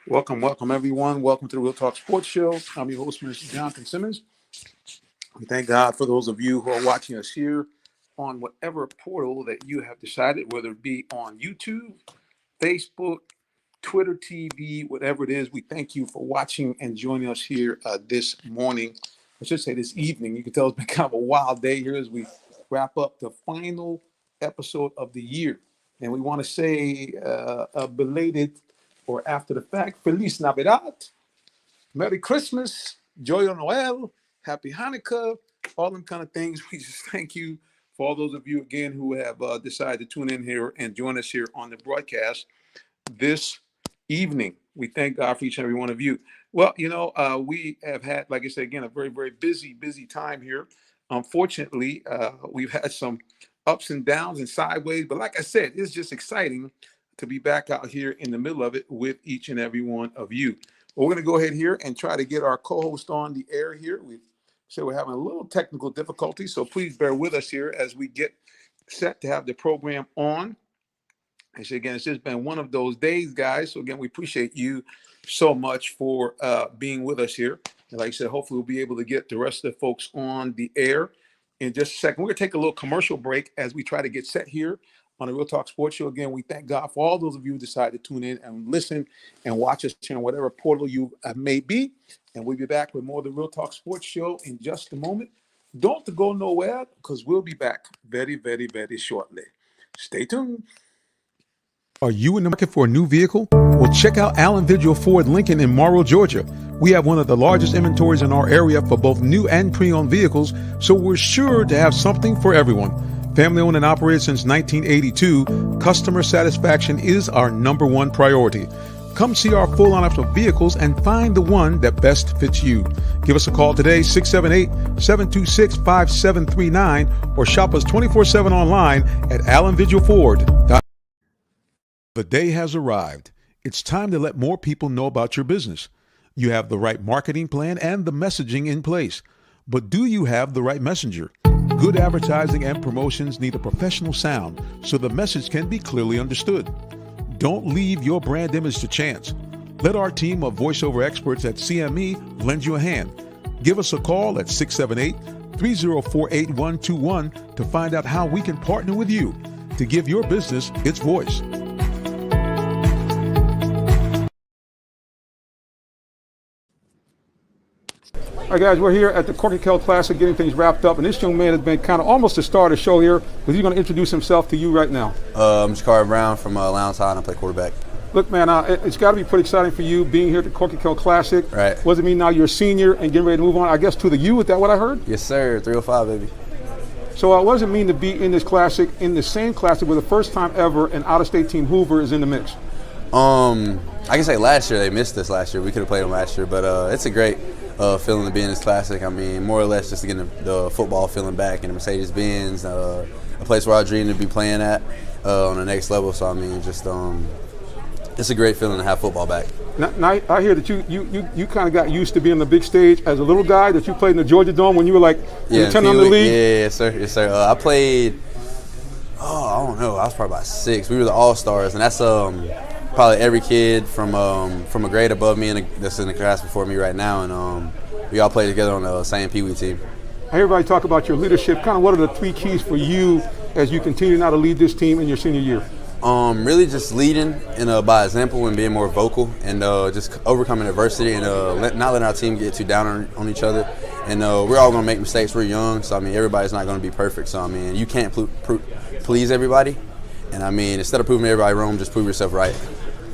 Welcome everyone. Welcome to the Real Talk Sports Show. I'm your host, Mr. Jonathan Simmons. We thank God for those of you who are watching us here on whatever portal that you have decided, whether it be on YouTube, Facebook, Twitter TV, whatever it is. We thank you for watching and joining us here this morning. I should say this evening. You can tell it's been kind of a wild day here as we wrap up the final episode of the year. And we want to say a belated or after the fact, Feliz Navidad, Merry Christmas, Joyeux Noel, Happy Hanukkah, all them kind of things. We just thank you for all those of you again who have decided to tune in here and join us here on the broadcast this evening. We thank God for each and every one of you. Well, we have had, like I said, again, a very, very busy time here. Unfortunately, we've had some ups and downs and sideways, but like I said, it's just exciting to be back out here in the middle of it with each and every one of you. Well, we're going to go ahead here and try to get our co-host on the air here. We said we're having a little technical difficulty, so please bear with us here as we get set to have the program on. And so again, it's just been one of those days, guys. So again, we appreciate you so much for being with us here. And like I said, hopefully we'll be able to get the rest of the folks on the air in just a second. We're going to take a little commercial break as we try to get set here on the Real Talk Sports Show. Again, we thank God for all those of you who decided to tune in and listen and watch us here on whatever portal you may be. And we'll be back with more of the Real Talk Sports Show in just a moment. Don't go nowhere because we'll be back very shortly. Stay tuned. Are you in the market for a new vehicle? Well, check out Allen Vigil Ford Lincoln in Morrow, Georgia. We have one of the largest inventories in our area for both new and pre-owned vehicles, so we're sure to have something for everyone. Family owned and operated since 1982, customer satisfaction is our number one priority. Come see our full lineup of vehicles and find the one that best fits you. Give us a call today, 678-726-5739, or shop us 24/7 online at allenvigilford.com. The day has arrived. It's time to let more people know about your business. You have the right marketing plan and the messaging in place. But do you have the right messenger? Good advertising and promotions need a professional sound so the message can be clearly understood. Don't leave your brand image to chance. Let our team of voiceover experts at CME lend you a hand. Give us a call at 678-304-8121 to find out how we can partner with you to give your business its voice. All right, guys, we're here at the Corky Kell Classic getting things wrapped up, and this young man has been kind of almost the star of the show here, but he's going to introduce himself to you right now. I'm Jakari Brown from Lowndes High, and I play quarterback. Look, man, it's got to be pretty exciting for you being here at the Corky Kell Classic. Right. What does it mean now you're a senior and getting ready to move on, I guess, to the U? Is that what I heard? Yes, sir. 305, baby. So what does it mean to be in this classic, in the same classic where the first time ever an out-of-state team, Hoover, is in the mix? I can say last year, they missed us last year. We could have played them last year, but it's a great feeling to be in this classic. I mean, more or less just to get the football feeling back in the Mercedes-Benz, a place where I dream to be playing at on the next level. So, I mean, just it's a great feeling to have football back. Now I hear that you kind of got used to being on the big stage as a little guy, that you played in the Georgia Dome when you were like 10 on the league. Yeah, yes, sir. I played, I don't know, I was probably about 6. We were the All-Stars, and that's probably every kid from a grade above me and that's in the class before me right now, and we all played together on the same Pee Wee team. I hear everybody talk about your leadership. Kind of what are the 3 keys for you as you continue now to lead this team in your senior year? Really just leading and by example and being more vocal and just overcoming adversity and not letting our team get too down on each other. And we're all going to make mistakes. We're young, so I mean everybody's not going to be perfect. So I mean you can't please everybody. And I mean instead of proving everybody wrong, just prove yourself right.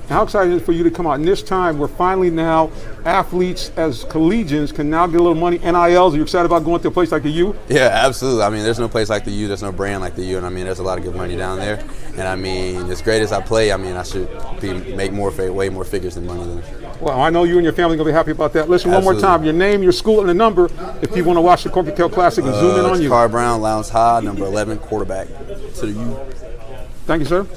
How exciting is it for you to come out in this time where finally now athletes as collegians can now get a little money, NILs? Are you excited about going to a place like the U? Yeah, absolutely. I mean, there's no place like the U. There's no brand like the U. And I mean, there's a lot of good money down there. And I mean, as great as I play, I mean, I should make way more figures than money than. Well, I know you and your family are going to be happy about that. Listen, Absolutely. One more time, your name, your school, and the number if you want to watch the Corky Kell Classic and zoom in on you. Jakari Brown, Lowndes High, number 11, quarterback to the U. Thank you, sir.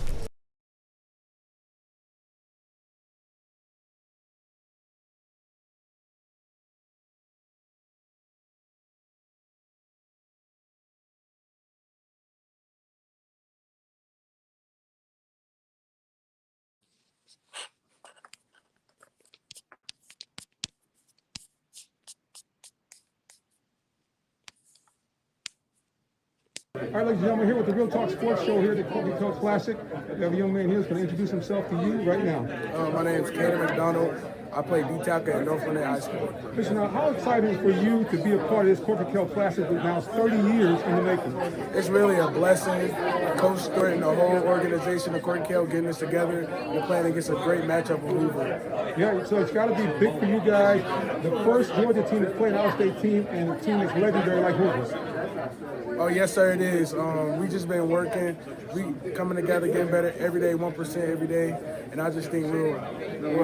All right, ladies and gentlemen, here with the Real Talk Sports Show here at the Coca-Cola Classic. We have a young man here who's going to introduce himself to you right now. My name is Caden McDonald. I play D-tackle at North London High School. Listen, how exciting is it for you to be a part of this Coca-Cola Classic that now is 30 years in the making? It's really a blessing. Coach Stewart and the whole organization of Coca-Cola getting this together and playing against a great matchup with Hoover. Yeah, so it's got to be big for you guys. The first Georgia team to play an out-of-state team and a team that's legendary like Hoover. Oh, yes, sir, it is. We just been working. We coming together, getting better every day, 1% every day. And I just think we'll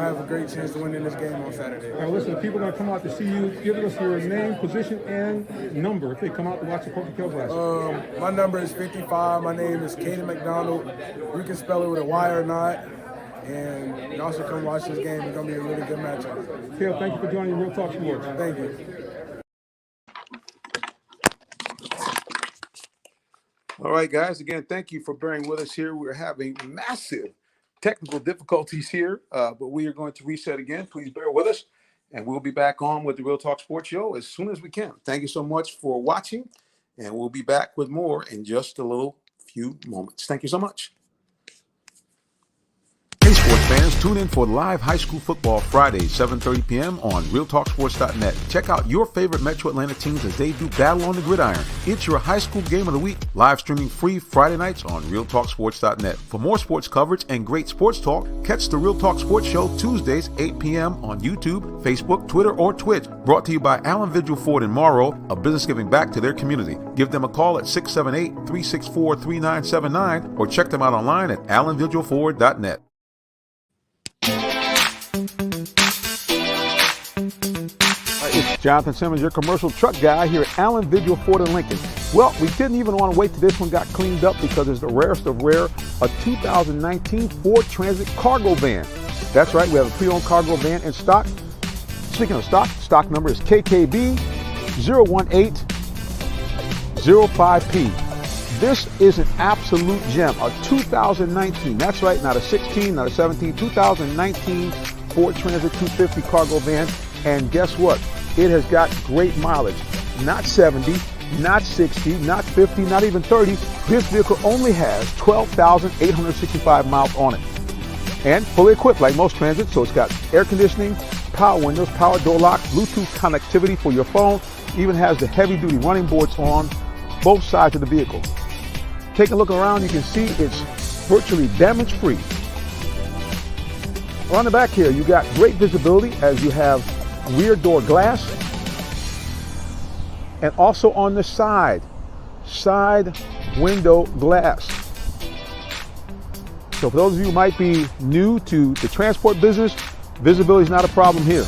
have a great chance to win in this game on Saturday. Now, listen, people are going to come out to see you. Give us your name, position, and number if they come out to watch the Coca-Cola Classic. My number is 55. My name is Caden McDonald. You can spell it with a Y or not. And y'all should come watch this game. It's going to be a really good matchup. Phil, thank you for joining Real Talk Sports. Thank you. All right, guys. Again, thank you for bearing with us here. We're having massive technical difficulties here, but we are going to reset again. Please bear with us, and we'll be back on with the Real Talk Sports Show as soon as we can. Thank you so much for watching, and we'll be back with more in just a few moments. Thank you so much. Hey sports fans, tune in for live high school football Friday, 7:30 p.m. on RealTalkSports.net. Check out your favorite Metro Atlanta teams as they do battle on the gridiron. It's your high school game of the week, live streaming free Friday nights on RealTalkSports.net. For more sports coverage and great sports talk, catch the Real Talk Sports Show Tuesdays, 8 p.m. on YouTube, Facebook, Twitter, or Twitch. Brought to you by Allen Vigil Ford in Morrow, a business giving back to their community. Give them a call at 678-364-3979 or check them out online at AllenVigilFord.net. It's Jonathan Simmons, your commercial truck guy here at Allen Vigil Ford in Lincoln. Well, we didn't even want to wait till this one got cleaned up because it's the rarest of rare, a 2019 Ford Transit cargo van. That's right, we have a pre-owned cargo van in stock. Speaking of stock number is KKB 01805P. This is an absolute gem, a 2019, that's right, not a 16, not a 17, 2019 Ford Transit 250 cargo van. And guess what? It has got great mileage. Not 70, not 60, not 50, not even 30. This vehicle only has 12,865 miles on it. And fully equipped like most Transits, so it's got air conditioning, power windows, power door locks, Bluetooth connectivity for your phone, even has the heavy-duty running boards on both sides of the vehicle. Take a look around, you can see it's virtually damage-free. On the back here, you got great visibility as you have rear door glass, and also on the side window glass. So for those of you who might be new to the transport business, visibility is not a problem here.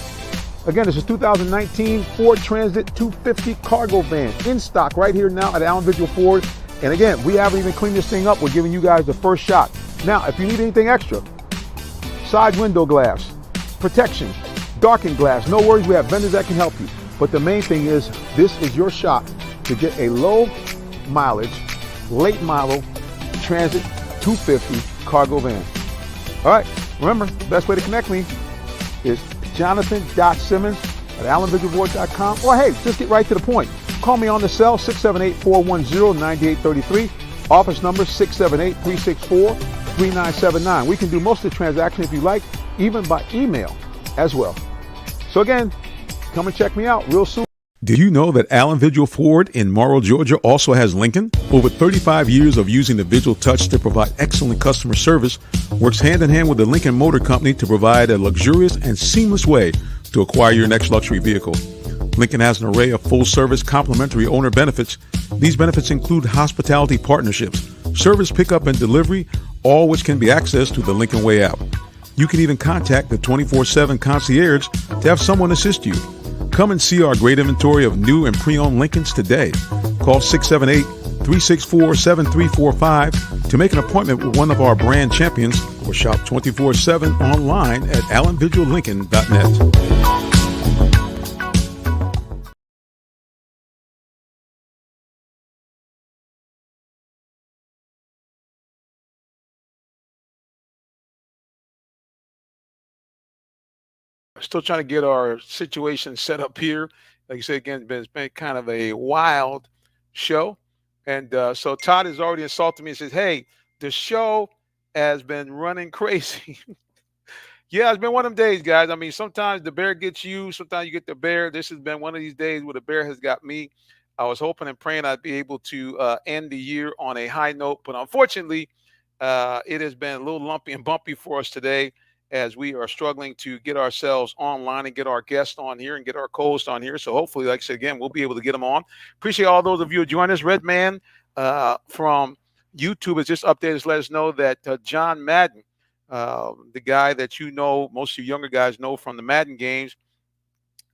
Again, this is 2019 Ford Transit 250 cargo van in stock right here now at Allen Vigil Ford. And again, we haven't even cleaned this thing up. We're giving you guys the first shot. Now, if you need anything extra, side window glass, protection, darkened glass, no worries, we have vendors that can help you. But the main thing is, this is your shot to get a low mileage, late model Transit 250 cargo van. All right, remember, the best way to connect me is jonathan.simmons@allenvigilford.com. Or hey, just get right to the point. Call me on the cell, 678-410-9833. Office number 678-364-3979. We can do most of the transaction if you like, even by email as well. So again, come and check me out real soon. Did you know that Allen Vigil Ford in Morrow, Georgia also has Lincoln? Over 35 years of using the Vigil Touch to provide excellent customer service, works hand in hand with the Lincoln Motor Company to provide a luxurious and seamless way to acquire your next luxury vehicle. Lincoln has an array of full-service complimentary owner benefits. These benefits include hospitality partnerships, service pickup and delivery, all which can be accessed through the Lincoln Way app. You can even contact the 24/7 concierge to have someone assist you. Come and see our great inventory of new and pre-owned Lincolns today. Call 678-364-7345 to make an appointment with one of our brand champions or shop 24/7 online at allenvigillincoln.net. Still trying to get our situation set up here. Like you said, again, it's been kind of a wild show. And so Todd has already insulted me and says, "Hey, the show has been running crazy." Yeah, it's been one of them days, guys. I mean, sometimes the bear gets you, sometimes you get the bear. This has been one of these days where the bear has got me. I was hoping and praying I'd be able to end the year on a high note, but unfortunately, it has been a little lumpy and bumpy for us today as we are struggling to get ourselves online and get our guests on here and get our co-hosts on here. So hopefully, like I said again, we'll be able to get them on. Appreciate all those of you who joined us. Red Man from YouTube has just updated us, let us know that John Madden, the guy that you know, most of you younger guys know from the Madden games,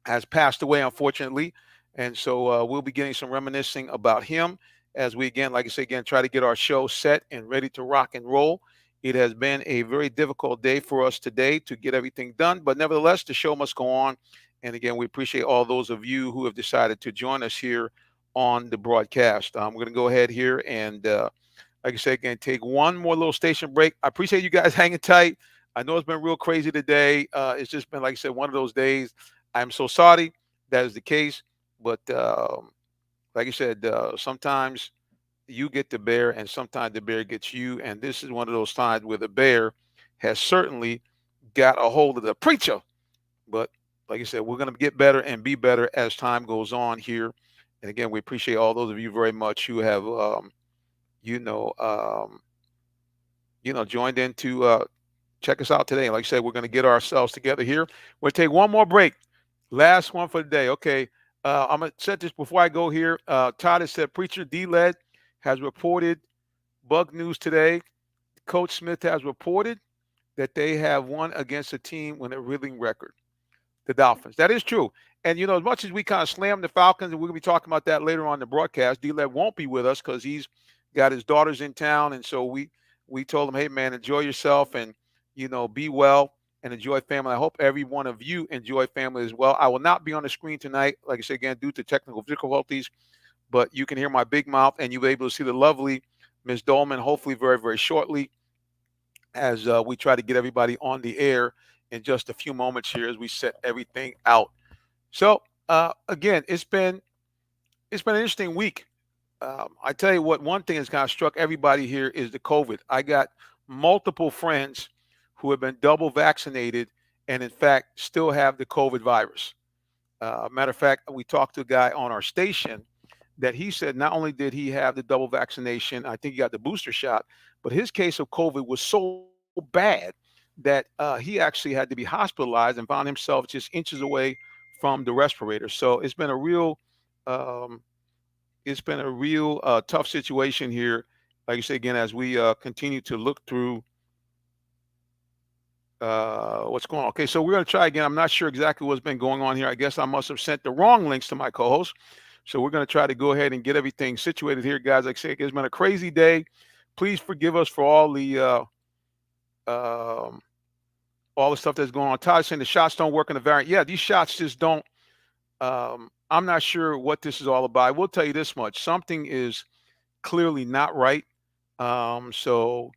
has passed away, unfortunately. And so we'll be getting some reminiscing about him as we, again, like I say, again, try to get our show set and ready to rock and roll. It has been a very difficult day for us today to get everything done, but nevertheless, the show must go on. And again, we appreciate all those of you who have decided to join us here on the broadcast. We're going to go ahead here and like I said, again, take one more little station break. I appreciate you guys hanging tight. I know it's been real crazy today. It's just been, like I said, one of those days. I'm so sorry that is the case. But like I said, sometimes you get the bear and sometimes the bear gets you. And this is one of those times where the bear has certainly got a hold of the preacher. But like I said, we're going to get better and be better as time goes on here. And again, we appreciate all those of you very much who have you know, um, joined in to check us out today. And like I said, we're going to get ourselves together here. We'll take one more break. Last one for the day. Okay. I'm going to set this before I go here. Todd has said Preacher D-Led has reported bug news today. Coach Smith has reported that they have won against a team with a reeling record, the Dolphins. That is true. And, as much as we kind of slammed the Falcons, and we're going to be talking about that later on in the broadcast, D-Led won't be with us because he's got his daughters in town. And so we told him, hey, man, enjoy yourself and, be well and enjoy family. I hope every one of you enjoy family as well. I will not be on the screen tonight, like I said, again, due to technical difficulties, but you can hear my big mouth and you'll be able to see the lovely Miss Dolman, hopefully very, very shortly, as we try to get everybody on the air in just a few moments here as we set everything out. So again, it's been an interesting week. I tell you what, one thing that's kind of struck everybody here is the COVID. I got multiple friends who have been double vaccinated and in fact still have the COVID virus. Matter of fact, we talked to a guy on our station that he said not only did he have the double vaccination, I think he got the booster shot, but his case of COVID was so bad that he actually had to be hospitalized and found himself just inches away from the respirator. So um, it's been a real tough situation here. Like you say again, as we continue to look through what's going on. Okay, so we're going to try again. I'm not sure exactly what's been going on here. I guess I must have sent the wrong links to my co-host. So we're going to try to go ahead and get everything situated here, guys. Like I say, it's been a crazy day. Please forgive us for um, all the stuff that's going on. Todd's saying the shots don't work in the variant. Yeah, these shots just don't. I'm not sure what this is all about. I will tell you this much: something is clearly not right. So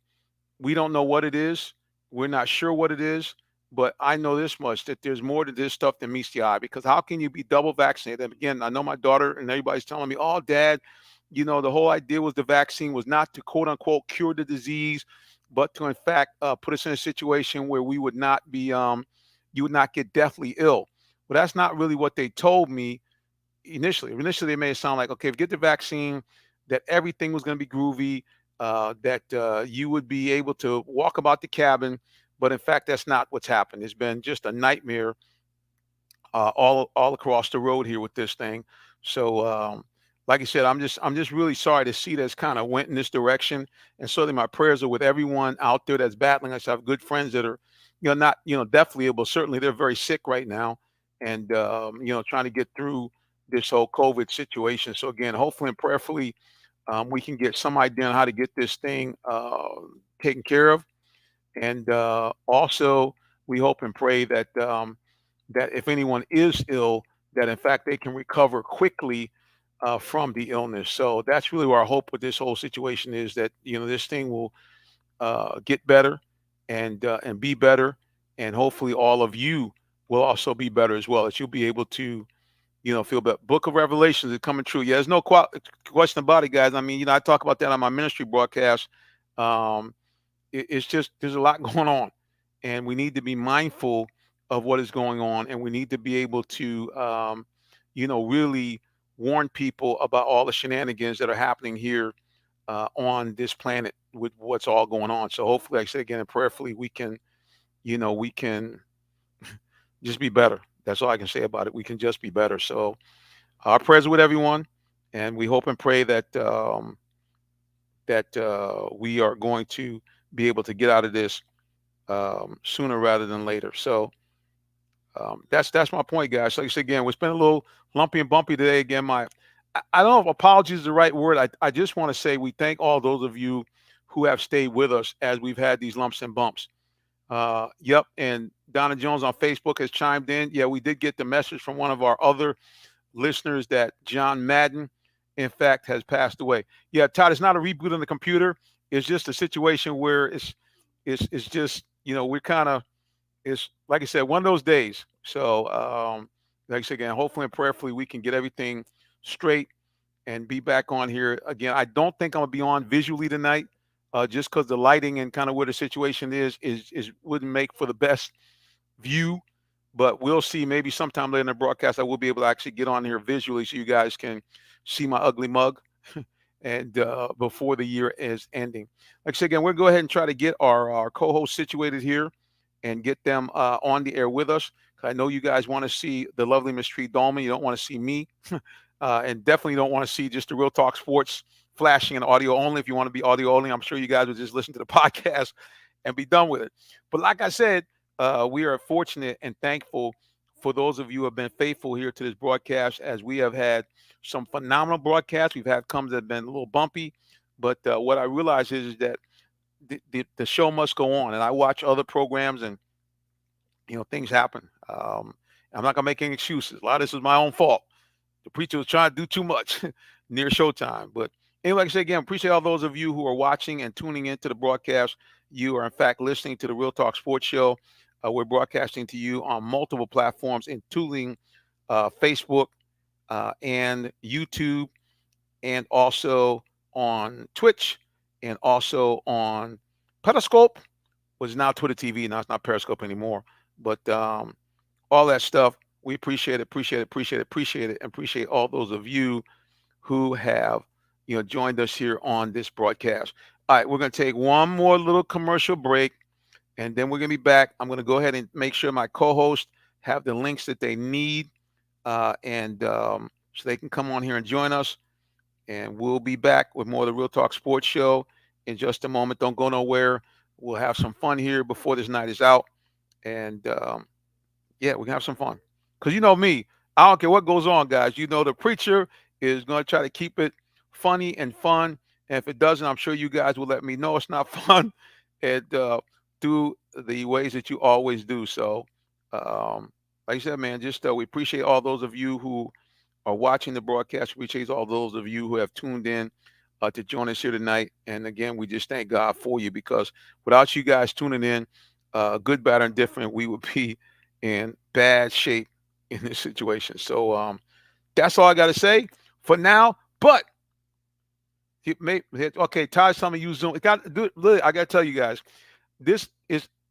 we don't know what it is. We're not sure what it is, but I know this much that there's more to this stuff than meets the eye. Because how can you be double vaccinated? And again, I know my daughter and everybody's telling me, "Oh, Dad, the whole idea was the vaccine was not to quote unquote cure the disease, but to in fact put us in a situation where we would not be, you would not get deathly ill." Well, that's not really what they told me initially. Initially, they made it sound like, okay, if you get the vaccine, that everything was going to be groovy, that you would be able to walk about the cabin. But in fact, that's not what's happened. It's been just a nightmare all across the road here with this thing. So, like I said, I'm just really sorry to see that's kind of went in this direction. And certainly my prayers are with everyone out there that's battling. I have good friends that are, not, definitely ill, but certainly they're very sick right now, and trying to get through this whole COVID situation. So again, hopefully and prayerfully, we can get some idea on how to get this thing taken care of. And also, we hope and pray that if anyone is ill, that in fact they can recover quickly from the illness. So that's really our hope with this whole situation is that this thing will get better and be better, and hopefully all of you will also be better as well. That you'll be able to feel better. Book of Revelations is coming true. Yeah, there's no question about it, guys. I mean, I talk about that on my ministry broadcast. Um, it's just there's a lot going on, and we need to be mindful of what is going on, and we need to be able to, really warn people about all the shenanigans that are happening here on this planet with what's all going on. So hopefully, like I said again, and prayerfully, we can just be better. That's all I can say about it. We can just be better. So our prayers with everyone, and we hope and pray that we are going to be able to get out of this sooner rather than later. So that's my point, guys. Like I said again, it's been a little lumpy and bumpy today. Again, I don't know if apology is the right word. I just want to say we thank all those of you who have stayed with us as we've had these lumps and bumps. Yep, and Donna Jones on Facebook has chimed in. Yeah, we did get the message from one of our other listeners that John Madden, in fact, has passed away. Yeah, Todd, it's not a reboot on the computer. It's just a situation where it's just, we're kind of, it's like I said, one of those days. So, like I said again, hopefully and prayerfully we can get everything straight and be back on here again. I don't think I'm gonna be on visually tonight, just because the lighting and kind of where the situation is wouldn't make for the best view. But we'll see. Maybe sometime later in the broadcast, I will be able to actually get on here visually so you guys can see my ugly mug. And before the year is ending, like I said again, we'll go ahead and try to get our co-hosts situated here and get them on the air with us. I know you guys want to see the lovely Miss Tree Dolman. You don't want to see me, and definitely don't want to see just the Real Talk Sports flashing and audio only. If you want to be audio only, I'm sure you guys would just listen to the podcast and be done with it. But like I said, we are fortunate and thankful for those of you who have been faithful here to this broadcast, as we have had some phenomenal broadcasts. We've had comes that have been a little bumpy, but what I realize is that the show must go on. And I watch other programs, and things happen. I'm not gonna make any excuses. A lot of this is my own fault. The preacher was trying to do too much near showtime. But anyway, like I said again, appreciate all those of you who are watching and tuning into the broadcast. You are in fact listening to the Real Talk Sports Show. We're broadcasting to you on multiple platforms, including Facebook and YouTube, and also on Twitch, and also on Periscope, which is now Twitter TV. Now it's not Periscope anymore. But all that stuff, we appreciate it, and appreciate all those of you who have joined us here on this broadcast. All right, we're going to take one more little commercial break, and then we're going to be back. I'm going to go ahead and make sure my co-hosts have the links that they need, and so they can come on here and join us. And we'll be back with more of the Real Talk Sports Show in just a moment. Don't go nowhere. We'll have some fun here before this night is out. And yeah, we can have some fun. Because you know me, I don't care what goes on, guys. The preacher is going to try to keep it funny and fun. And if it doesn't, I'm sure you guys will let me know it's not fun, and do the ways that you always do. So, like I said, man, just we appreciate all those of you who are watching the broadcast. We appreciate all those of you who have tuned in to join us here tonight. And again, we just thank God for you, because without you guys tuning in, good, bad, and different, we would be in bad shape in this situation. So that's all I got to say for now. But okay, Todd's telling me use Zoom. I got to tell you guys,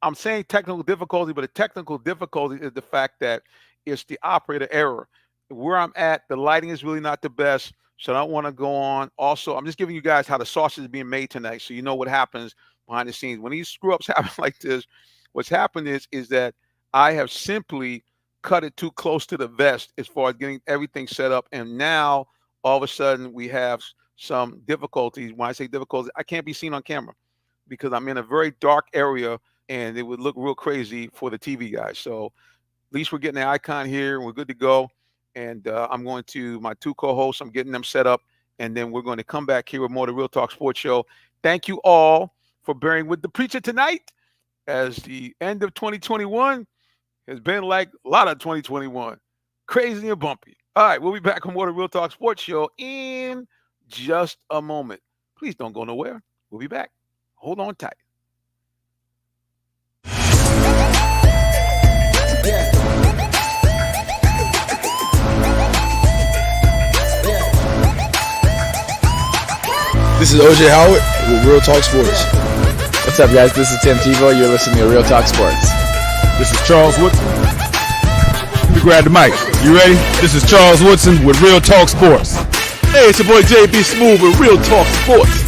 I'm saying technical difficulty, but the technical difficulty is the fact that it's the operator error. Where I'm at, the lighting is really not the best, so I don't want to go on. Also, I'm just giving you guys how the sausage is being made tonight, so you know what happens behind the scenes. When these screw-ups happen like this, what's happened is that I have simply cut it too close to the vest as far as getting everything set up, and now all of a sudden we have some difficulties. When I say difficulties, I can't be seen on camera because I'm in a very dark area, and it would look real crazy for the TV guys. So at least we're getting the icon here, and we're good to go. And I'm going to my two co-hosts. I'm getting them set up, and then we're going to come back here with more of the Real Talk Sports Show. Thank you all for bearing with the preacher tonight, as the end of 2021 has been like a lot of 2021, crazy and bumpy. All right, we'll be back on more of the Real Talk Sports Show in just a moment. Please don't go nowhere. We'll be back. Hold on tight. This is OJ Howard with Real Talk Sports. What's up, guys? This is Tim Tebow. You're listening to Real Talk Sports. This is Charles Woodson. Let me grab the mic. You ready? This is Charles Woodson with Real Talk Sports. Hey, it's your boy JB Smooth with Real Talk Sports.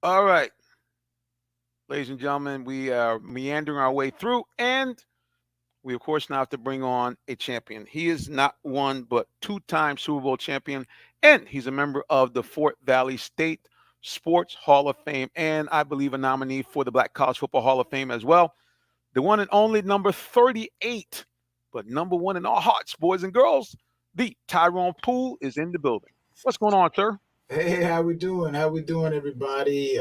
All right, ladies and gentlemen, we are meandering our way through, and we, of course, now have to bring on a champion. He is not one, but two-time Super Bowl champion, and he's a member of the Fort Valley State Sports Hall of Fame, and I believe a nominee for the Black College Football Hall of Fame as well. The one and only number 38, but number one in our hearts, boys and girls, the Tyrone Poole is in the building. What's going on, sir? Hey, how we doing? How we doing, everybody?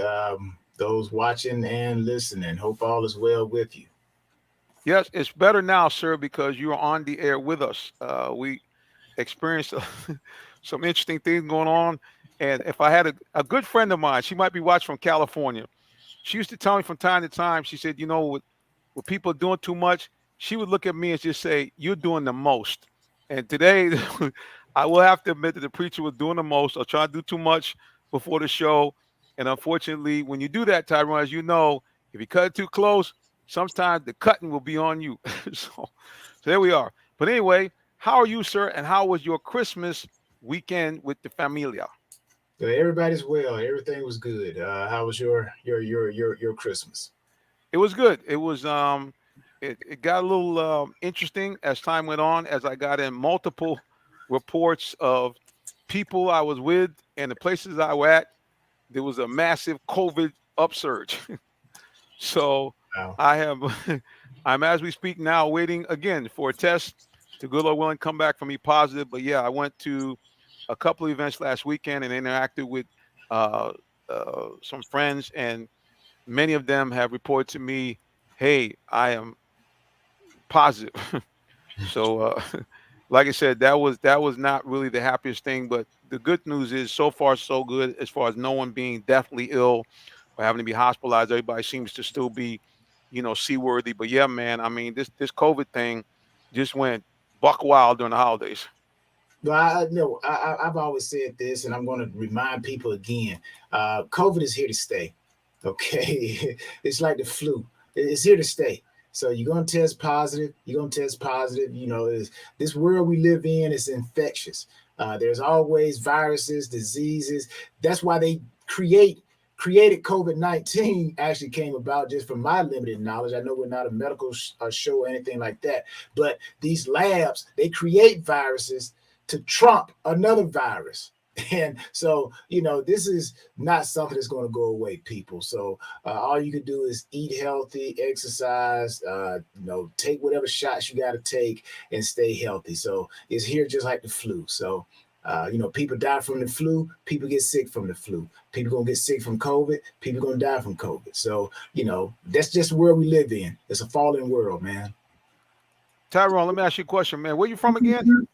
Those watching and listening. Hope all is well with you. Yes, it's better now, sir, because you're on the air with us. We experienced some interesting things going on. And if I had a good friend of mine, she might be watching from California. She used to tell me from time to time, she said, you know, with people doing too much, she would look at me and just say, you're doing the most. And today, I will have to admit that the preacher was doing the most or trying to do too much before the show. And unfortunately, when you do that, Tyrone, as you know, if you cut it too close, sometimes the cutting will be on you. so there we are. But anyway, how are you, sir? And how was your Christmas weekend with the familia? Everybody's well. Everything was good. How was your Christmas? It was good. It was it got a little interesting as time went on, as I got in multiple reports of people I was with and the places I was at. There was a massive COVID upsurge. So wow. I'm as we speak now waiting again for a test to good Lord willing come back for me positive. But yeah, I went to a couple of events last weekend and interacted with some friends, and many of them have reported to me, hey, I am positive. So like I said, that was not really the happiest thing, but the good news is so far so good as far as no one being deathly ill or having to be hospitalized. Everybody seems to still be, seaworthy. But yeah, man, I mean, this COVID thing just went buck wild during the holidays. Well, I've always said this, and I'm going to remind people again. COVID is here to stay. Okay, it's like the flu. It's here to stay. So you're going to test positive. You're going to test positive. This world we live in is infectious. There's always viruses, diseases. That's why they created COVID-19 actually came about just from my limited knowledge. I know we're not a medical show or anything like that, but these labs, they create viruses to trump another virus. And so, this is not something that's going to go away, people. So all you can do is eat healthy, exercise, take whatever shots you got to take and stay healthy. So it's here just like the flu. So, people die from the flu. People get sick from the flu. People going to get sick from COVID. People going to die from COVID. So, that's just where we live in. It's a fallen world, man. Tyrone, let me ask you a question, man. Where you from again?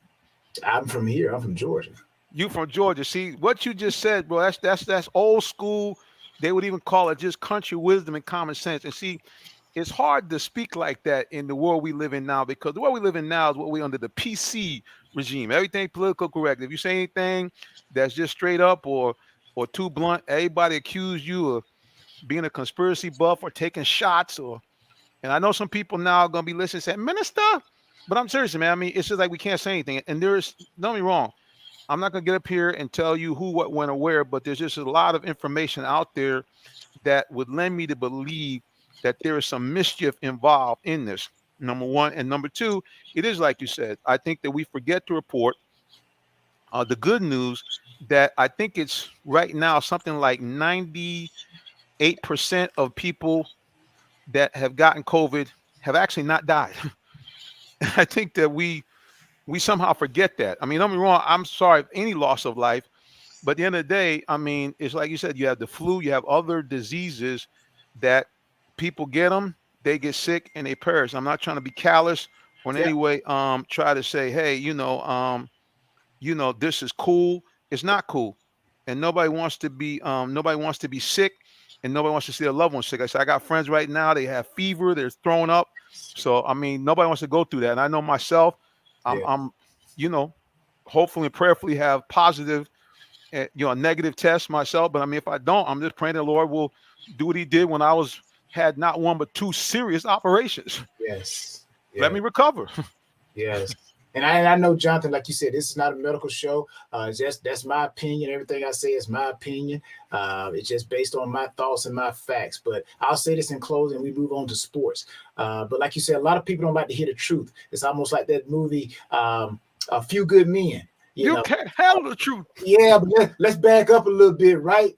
I'm from here. I'm from Georgia. You from Georgia. See, what you just said, bro, that's old school. They would even call it just country wisdom and common sense. And see, it's hard to speak like that in the world we live in now, because the world we live in now is what we're under the PC regime. Everything political correct. If you say anything that's just straight up or too blunt, everybody accuse you of being a conspiracy buff or taking shots. And I know some people now are going to be listening and saying, minister, but I'm serious, man. I mean, it's just like we can't say anything. And don't get me wrong. I'm not going to get up here and tell you who, what, when, or where, but there's just a lot of information out there that would lend me to believe that there is some mischief involved in this, number one. And number two, it is like you said, I think that we forget to report the good news that I think it's right now something like 98% of people that have gotten COVID have actually not died. I think that we somehow forget that. I mean, don't be wrong. I'm sorry for any loss of life, but at the end of the day, I mean, it's like you said, you have the flu, you have other diseases that people get them, they get sick and they perish. I'm not trying to be callous or in any way try to say, hey, this is cool. It's not cool. And nobody wants to be sick and nobody wants to see their loved ones sick. I said, I got friends right now, they have fever, they're throwing up. So, I mean, nobody wants to go through that. And I know myself, I'm hopefully and prayerfully have positive, a negative test myself. But I mean, if I don't, I'm just praying the Lord will do what he did when I had not one but two serious operations. Yes. Let me recover. Yes. And I know, Jonathan, like you said, this is not a medical show. That's my opinion. Everything I say is my opinion. It's just based on my thoughts and my facts. But I'll say this in closing. We move on to sports. But like you said, a lot of people don't like to hear the truth. It's almost like that movie, A Few Good Men. You can't handle the truth. Yeah, but let's back up a little bit. Right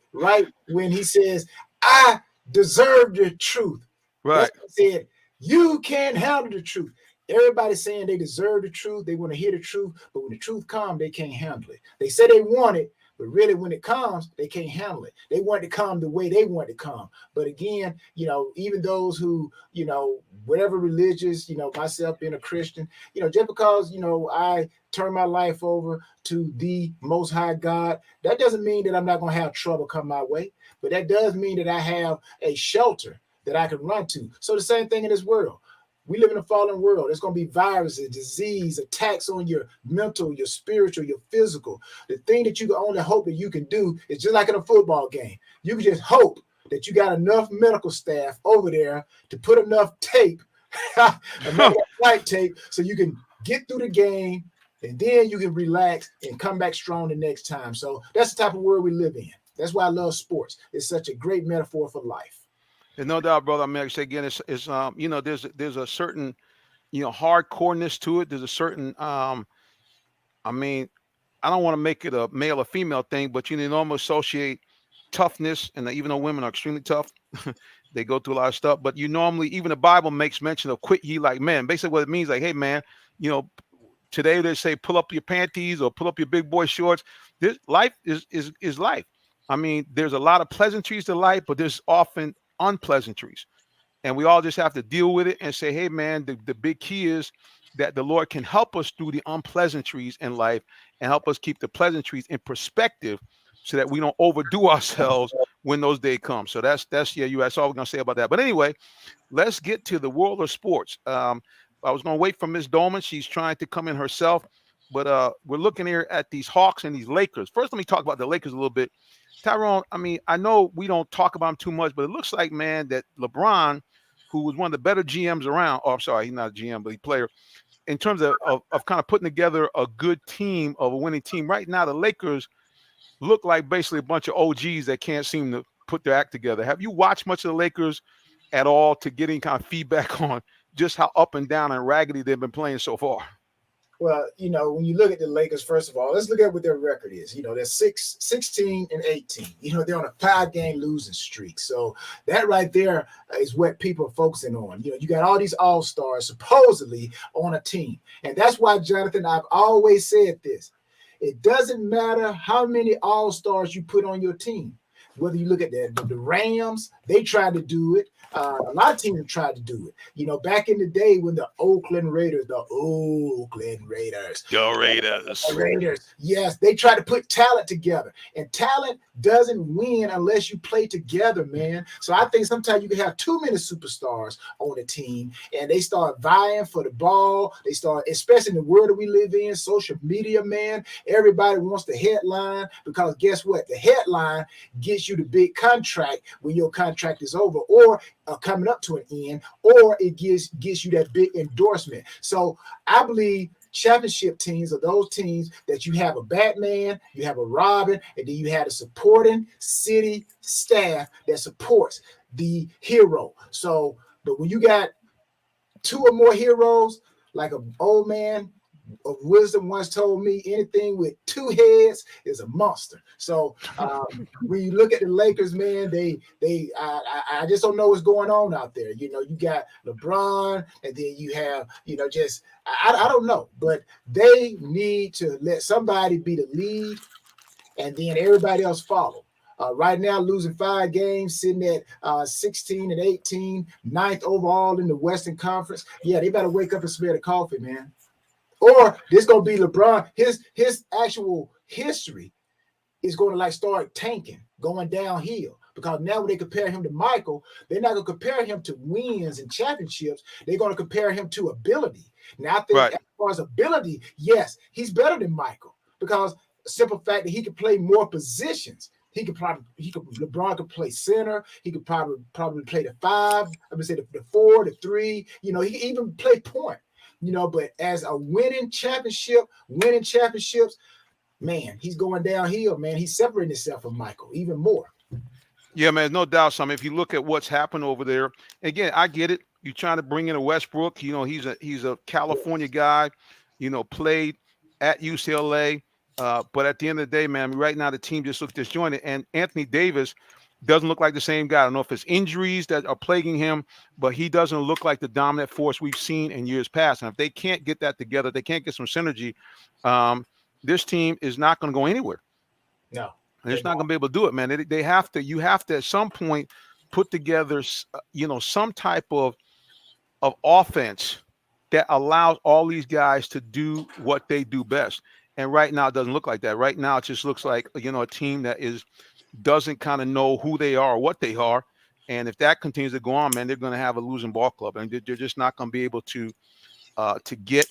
when he says, "I deserve the truth." Right. He said, "You can't handle the truth." Everybody's saying they deserve the truth. They want to hear the truth. But when the truth comes, they can't handle it. They say they want it, but really when it comes, they can't handle it. They want it to come the way they want it to come. But again, even those who, whatever religious, myself being a Christian, just because, I turn my life over to the Most High God, that doesn't mean that I'm not going to have trouble come my way. But that does mean that I have a shelter that I can run to. So the same thing in this world. We live in a fallen world. There's going to be viruses, disease, attacks on your mental, your spiritual, your physical. The thing that you can only hope that you can do is just like in a football game. You can just hope that you got enough medical staff over there to put enough tape, enough white tape, so you can get through the game, and then you can relax and come back strong the next time. So that's the type of world we live in. That's why I love sports. It's such a great metaphor for life. There's no doubt, brother. I mean, I say again, it's there's a certain, hardcoreness to it. There's a certain, I mean, I don't want to make it a male or female thing, but you normally associate toughness, and even though women are extremely tough, they go through a lot of stuff. But you normally, even the Bible makes mention of quit ye like men. Basically, what it means, like, hey man, today they say pull up your panties or pull up your big boy shorts. This life is life. I mean, there's a lot of pleasantries to life, but there's often unpleasantries, and we all just have to deal with it and say, hey man, the big key is that the Lord can help us through the unpleasantries in life and help us keep the pleasantries in perspective so that we don't overdo ourselves when those days come. So that's all we're gonna say about that. But anyway, let's get to the world of sports. I was gonna wait for Miss Dolman. She's trying to come in herself, but we're looking here at these Hawks and these Lakers. First, let me talk about the Lakers a little bit. Tyrone, I mean, I know we don't talk about him too much, but it looks like, man, that LeBron, who was one of the better GMs around, I'm sorry, he's not a GM, but he's a player, in terms of kind of putting together a good team, of a winning team. Right now, the Lakers look like basically a bunch of OGs that can't seem to put their act together. Have you watched much of the Lakers at all to get any kind of feedback on just how up and down and raggedy they've been playing so far? Well, when you look at the Lakers, first of all, let's look at what their record is. They're 16 and 18. They're on a 5-game losing streak. So that right there is what people are focusing on. You got all these all-stars supposedly on a team. And that's why, Jonathan, I've always said this. It doesn't matter how many all-stars you put on your team. Whether you look at the Rams, they tried to do it. A lot of teams have tried to do it. Back in the day when the Oakland Raiders, yes, they tried to put talent together. And talent doesn't win unless you play together, man. So I think sometimes you can have too many superstars on a team, and they start vying for the ball. They start, especially in the world that we live in, social media, man. Everybody wants the headline, because guess what? The headline gets you the big contract when your contract is over, or coming up to an end, or it gets you that big endorsement. So I believe championship teams are those teams that you have a Batman, you have a Robin, and then you have a supporting city staff that supports the hero. So, but when you got two or more heroes, like an old man of wisdom once told me, anything with two heads is a monster. So when you look at the Lakers, man, I just don't know what's going on out there. You got LeBron, and then you have, I don't know, but they need to let somebody be the lead, and then everybody else follow. Right now, losing 5 games, sitting at 16 and 18, 9th overall in the Western Conference. Yeah, they better wake up and smell the coffee, man. Or this gonna be LeBron. His actual history is going to start tanking, going downhill. because now when they compare him to Michael, they're not going to compare him to wins and championships. They're going to compare him to ability. Now, I think as far as ability, yes, he's better than Michael because the simple fact that he can play more positions. LeBron could play center. He could probably play the 5. I would say the 4, the 3. He can even play point. But as a winning championships, man, he's going downhill, man. He's separating himself from Michael even more. Yeah, man, no doubt. Some. If you look at what's happened over there, again, I get it. You're trying to bring in a Westbrook. He's a California guy. Played at UCLA. But at the end of the day, man, right now the team just looks disjointed. And Anthony Davis doesn't look like the same guy. I don't know if it's injuries that are plaguing him, but he doesn't look like the dominant force we've seen in years past. And if they can't get that together, they can't get some synergy. This team is not going to go anywhere. No. And it's not going to be able to do it, man. You have to at some point put together, some type of offense that allows all these guys to do what they do best. And right now it doesn't look like that. Right now it just looks like, a team that doesn't kind of know who they are or what they are. And if that continues to go on, man, they're going to have a losing ball club. And they're just not going to be able to get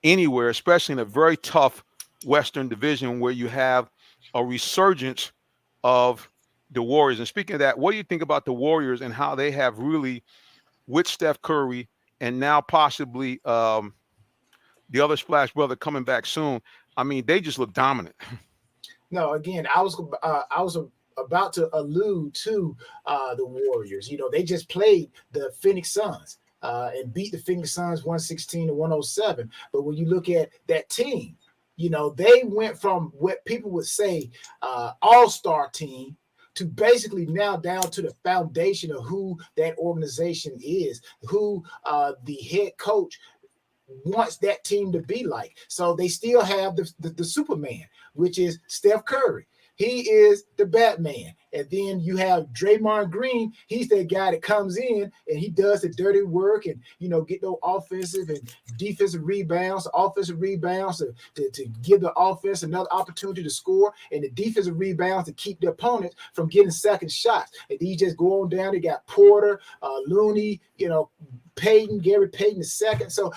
anywhere, especially in a very tough Western division where you have a resurgence of the Warriors. And speaking of that, what do you think about the Warriors and how they have really, with Steph Curry and now possibly the other Splash brother coming back soon? I mean, they just look dominant. No, again, I was about to allude to the Warriors. They just played the Phoenix Suns and beat the Phoenix Suns 116-107. But when you look at that team, they went from what people would say all-star team to basically now down to the foundation of who that organization is, who the head coach wants that team to be like. So they still have the Superman, which is Steph Curry. He is the Batman. And then you have Draymond Green. He's that guy that comes in and he does the dirty work and, get those offensive and defensive rebounds to give the offense another opportunity to score, and the defensive rebounds to keep the opponents from getting second shots. And then you just go on down. They got Porter, Looney, Gary Payton II. So,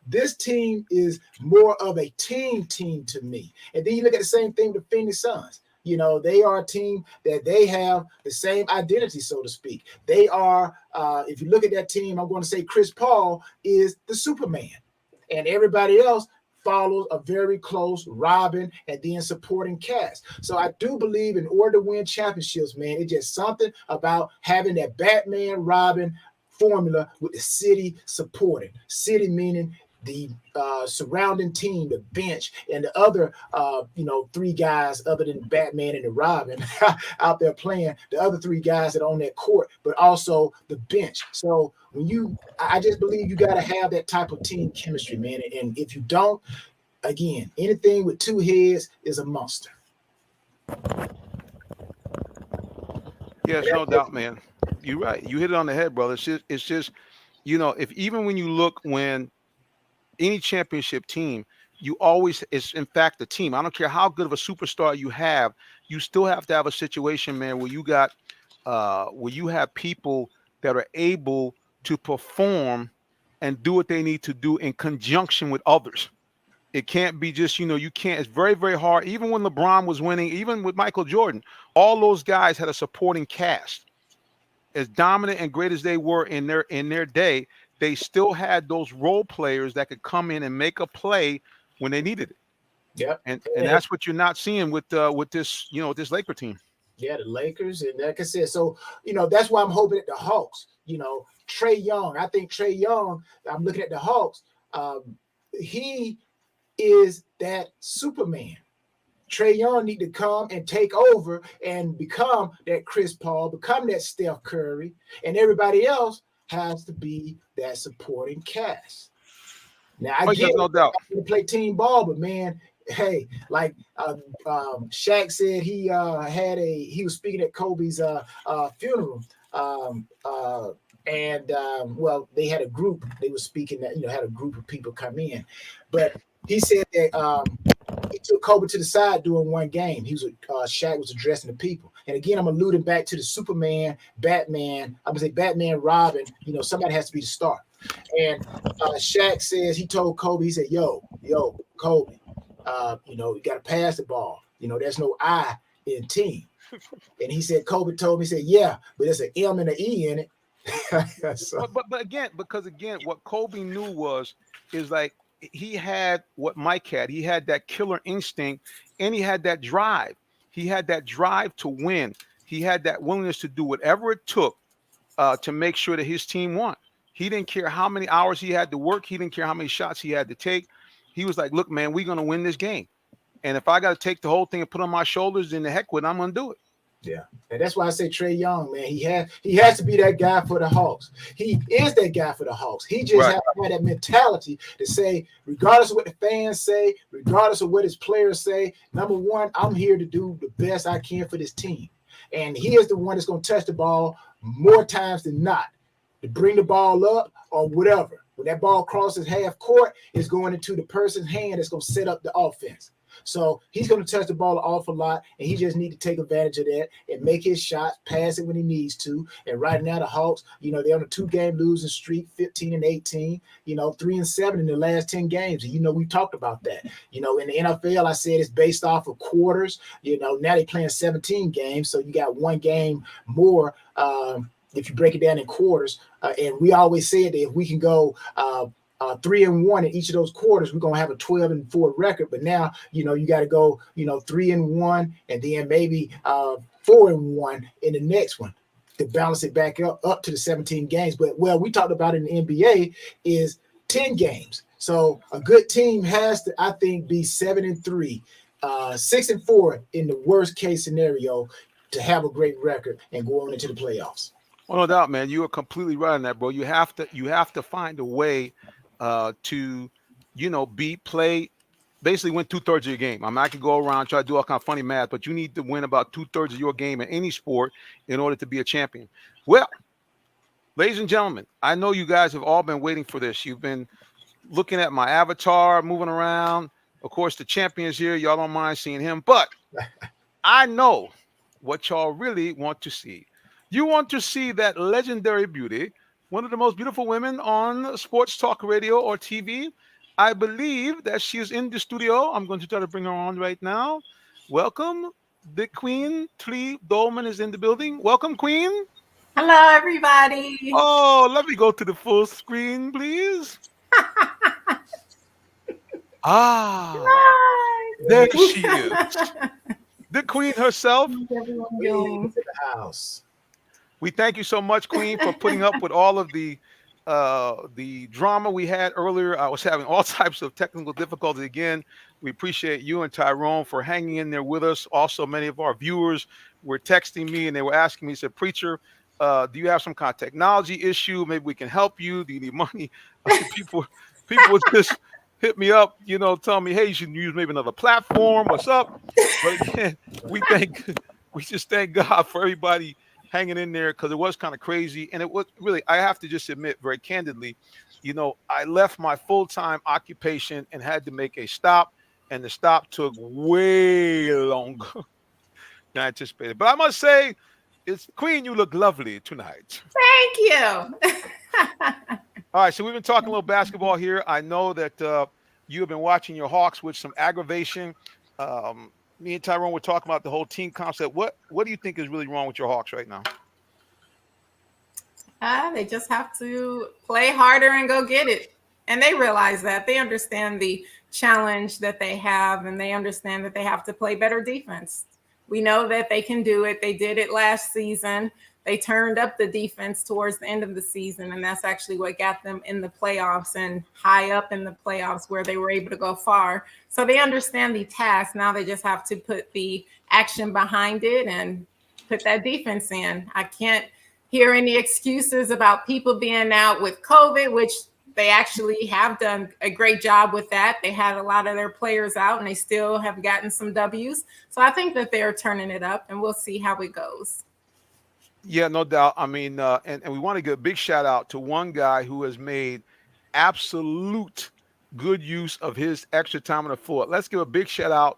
this team is more of a team to me. And then you look at the same thing with the Phoenix Suns. They are a team that they have the same identity, so to speak. They are, if you look at that team, I'm going to say Chris Paul is the Superman. And everybody else follows a very close Robin and then supporting cast. So I do believe in order to win championships, man, it's just something about having that Batman Robin formula with the city supporting. City meaning the surrounding team, the bench, and the other, 3 guys other than Batman and the Robin out there playing, the other 3 guys that are on that court, but also the bench. So I just believe you got to have that type of team chemistry, man. And if you don't, again, anything with 2 heads is a monster. Yes, no doubt, man. You're right. You hit it on the head, brother. It's just, if even when you look when any championship team, it's in fact the team. I don't care how good of a superstar you have, you still have to have a situation, man, where you have people that are able to perform and do what they need to do in conjunction with others. It can't be just, you can't. It's very, very hard. Even when LeBron was winning, even with Michael Jordan, all those guys had a supporting cast. As dominant and great as they were in their day, they still had those role players that could come in and make a play when they needed it. Yeah, and that's what you're not seeing with this this Laker team. Yeah, the Lakers, and like I said, so that's why I'm hoping at the Hawks. Trae Young. I think Trae Young. I'm looking at the Hawks. He is that Superman. Trae Young need to come and take over and become that Chris Paul, become that Steph Curry, and everybody else has to be that supporting cast. Now I get no doubt to play team ball, but man, hey, like Shaq said, he was speaking at Kobe's funeral, well, they had a group. They were speaking that had a group of people come in, but he said that he took Kobe to the side during one game. Shaq was addressing the people, And again, I'm alluding back to the Superman, Batman. I'm gonna say Batman, Robin. Somebody has to be the star. And Shaq says he told Kobe, he said, "Yo, Kobe, you got to pass the ball. There's no I in team." And he said, Kobe told me, he said, "Yeah, but there's an M and an E in it." So, but again, what Kobe knew is like he had what Mike had. He had that killer instinct, and he had that drive. He had that drive to win. He had that willingness to do whatever it took to make sure that his team won. He didn't care how many hours he had to work. He didn't care how many shots he had to take. He was like, "Look, man, we're going to win this game. And if I got to take the whole thing and put on my shoulders, then the heck with it, I'm going to do it." Yeah, and that's why I say Trae Young, man. He has to be that guy for the Hawks. He is that guy for the Hawks. He just has to have that mentality to say, regardless of what the fans say, regardless of what his players say, number one, I'm here to do the best I can for this team. And he is the one that's going to touch the ball more times than not, to bring the ball up or whatever. When that ball crosses half court, it's going into the person's hand that's going to set up the offense. So he's going to touch the ball an awful lot, and he just need to take advantage of that and make his shots, pass it when he needs to. And right now the Hawks, they're on a 2-game losing streak, 15-18, 3-7 in the last 10 games. And, we talked about that. In the NFL, I said it's based off of quarters. Now they're playing 17 games, so you got one game more if you break it down in quarters. And we always said that if we can go 3-1 in each of those quarters, we're gonna have a 12-4 record. But now, you got to go, 3-1, and then maybe 4-1 in the next one to balance it back up to the 17 games. But we talked about in the NBA is 10 games. So a good team has to, I think, be 7-3, 6-4 in the worst case scenario to have a great record and go on into the playoffs. Well, no doubt, man. You are completely right on that, bro. You have to find a way to, play, basically win 2/3 of your game. I can go around try to do all kind of funny math, but you need to win about 2/3 of your game in any sport in order to be a champion. Well, ladies and gentlemen, I know you guys have all been waiting for this. You've been looking at my avatar moving around. Of course, the champion's here. Y'all don't mind seeing him, but I know what y'all really want to see. You want to see that legendary beauty, one of the most beautiful women on sports talk radio or TV. I believe that she is in the studio. I'm going to try to bring her on right now. Welcome, the Queen. Tree Dolman is in the building. Welcome, Queen. Hello, everybody. Oh, let me go to the full screen, please. There she is. The Queen herself. Welcome to the house. We thank you so much, Queen, for putting up with all of the drama we had earlier. I was having all types of technical difficulties again. We appreciate you and Tyrone for hanging in there with us. Also, many of our viewers were texting me and they were asking me, said, "Preacher, do you have some kind of technology issue? Maybe we can help you. Do you need money?" People would just hit me up, tell me, "Hey, you should use maybe another platform. What's up?" But again, we just thank God for everybody hanging in there, because it was kind of crazy. And it was really, I have to just admit very candidly, I left my full-time occupation and had to make a stop, and the stop took way longer than I anticipated. But I must say, Queen, you look lovely tonight. Thank you. All right, so we've been talking a little basketball here. I know that you have been watching your Hawks with some aggravation. Me and Tyrone were talking about the whole team concept. What do you think is really wrong with your Hawks right now? They just have to play harder and go get it. And they realize that. They understand the challenge that they have, and they understand that they have to play better defense. We know that they can do it. They did it last season. They turned up the defense towards the end of the season, and that's actually what got them in the playoffs and high up in the playoffs where they were able to go far. So they understand the task. Now they just have to put the action behind it and put that defense in. I can't hear any excuses about people being out with COVID, which they actually have done a great job with that. They had a lot of their players out, and they still have gotten some W's. So I think that they're turning it up, and we'll see how it goes. Yeah, no doubt. I mean, and we want to give a big shout out to one guy who has made absolute good use of his extra time on the floor. Let's give a big shout out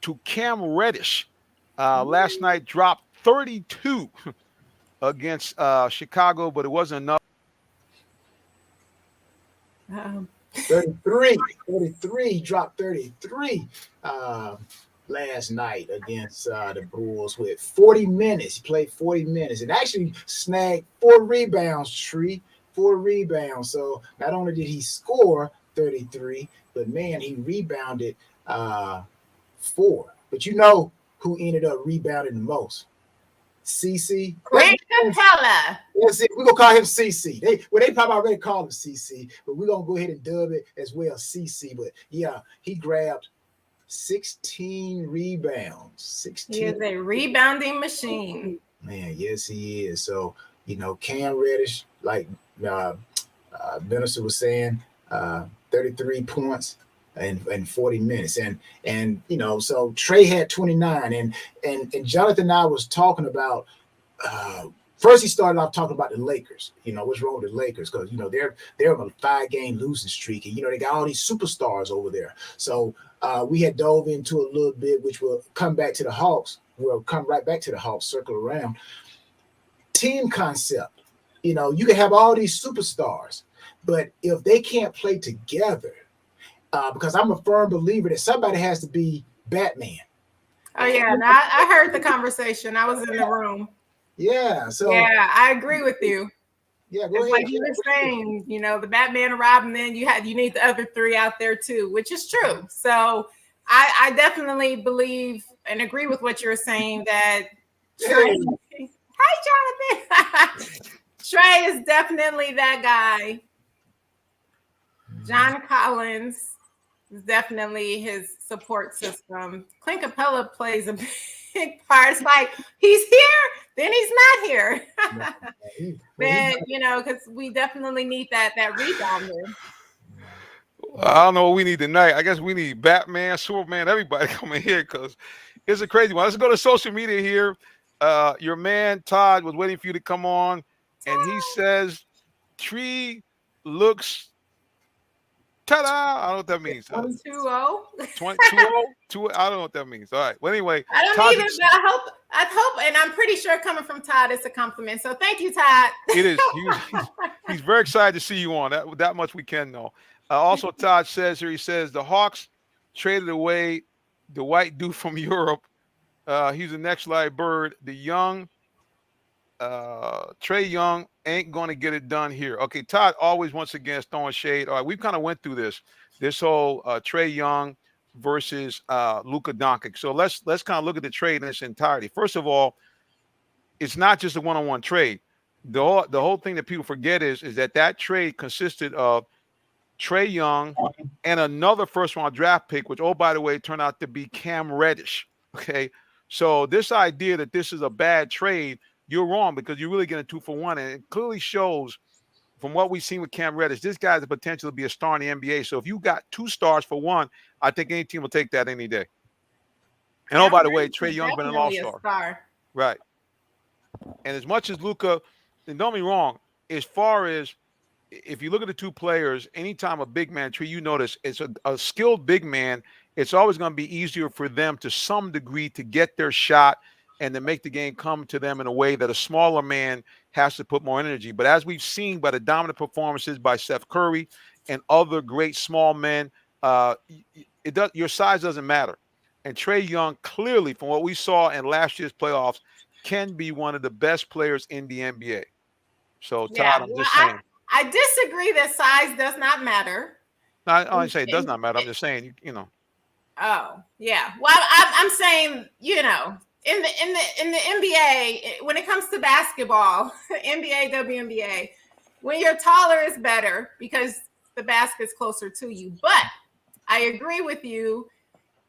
to Cam Reddish. Last night dropped 32 against Chicago, but it wasn't enough. 33. He dropped 33 last night against the Bulls with 40 minutes. He played 40 minutes and actually snagged 4 rebounds, 4 rebounds. So not only did he score 33, but man, he rebounded 4. But you know who ended up rebounding the most? CC. Clint Capella. We're gonna call him CC. They probably already called him CC, but we're gonna go ahead and dub it as well, CC. But yeah, he grabbed 16 rebounds. 16. He is a rebounding machine. Man, yes, he is. So, Cam Reddish, like Minister was saying, 33 points and 40 minutes. And so Trey had 29. And Jonathan and I was talking about first he started off talking about the Lakers. What's wrong with the Lakers? Because they're on a 5-game losing streak, and they got all these superstars over there. So we had dove into a little bit, which will come back to the Hawks. We'll come right back to the Hawks, circle around. Team concept. You can have all these superstars, but if they can't play together, because I'm a firm believer that somebody has to be Batman. Oh yeah, I heard the conversation. I was in the room. Yeah. So yeah, I agree with you. Yeah, go it's ahead. like you were saying, the Batman and Robin, then you need the other 3 out there too, which is true. So I definitely believe and agree with what you're saying that Trey, hi Jonathan. Trey is definitely that guy. John Collins is definitely his support system. Clint Capella plays a big part. It's like he's here, then he's not here. But because we definitely need that rebounder. I don't know what we need tonight. I guess we need Batman, Superman, everybody coming here because it's a crazy one. Let's go to social media here. Your man Todd was waiting for you to come on, and he says Tree looks. Ta-da! I don't know what that means. 2-0. 2-0? I don't know what that means. All right. Well, anyway. I don't either, but I hope, and I'm pretty sure coming from Todd, it's a compliment. So thank you, Todd. It is. He's very excited to see you on. That much we can know. Also, Todd says here, he says, the Hawks traded away the white dude from Europe. He's the next live bird. The young Trey Young ain't going to get it done here. Okay, Todd always once again is throwing shade. All right, we've kind of went through this whole Trey Young versus Luka Doncic. So let's kind of look at the trade in its entirety. First of all, it's not just a one-on-one trade. The whole thing that people forget is that trade consisted of Trey Young and another first-round draft pick, which, oh, by the way, turned out to be Cam Reddish. Okay, so this idea that this is a bad trade, you're wrong because you're really getting 2 for 1. And it clearly shows from what we've seen with Cam Reddish, this guy has the potential to be a star in the NBA. So if you got 2 stars for 1, I think any team will take that any day. And oh, by the way, Trey Young's been an all-star. Right. And as much as Luka, and don't be wrong, as far as if you look at the 2 players, anytime a big man, Trey, you notice it's a skilled big man, it's always going to be easier for them to some degree to get their shot and to make the game come to them in a way that a smaller man has to put more energy. But as we've seen by the dominant performances by Steph Curry and other great small men, your size doesn't matter. And Trey Young, clearly, from what we saw in last year's playoffs, can be one of the best players in the NBA. So, Todd, I'm just saying. I disagree that size does not matter. No, I don't say it does not matter. I'm just saying, Oh, yeah. Well, I'm saying, in the NBA, when it comes to basketball, NBA, WNBA, when you're taller is better because the basket's closer to you. But I agree with you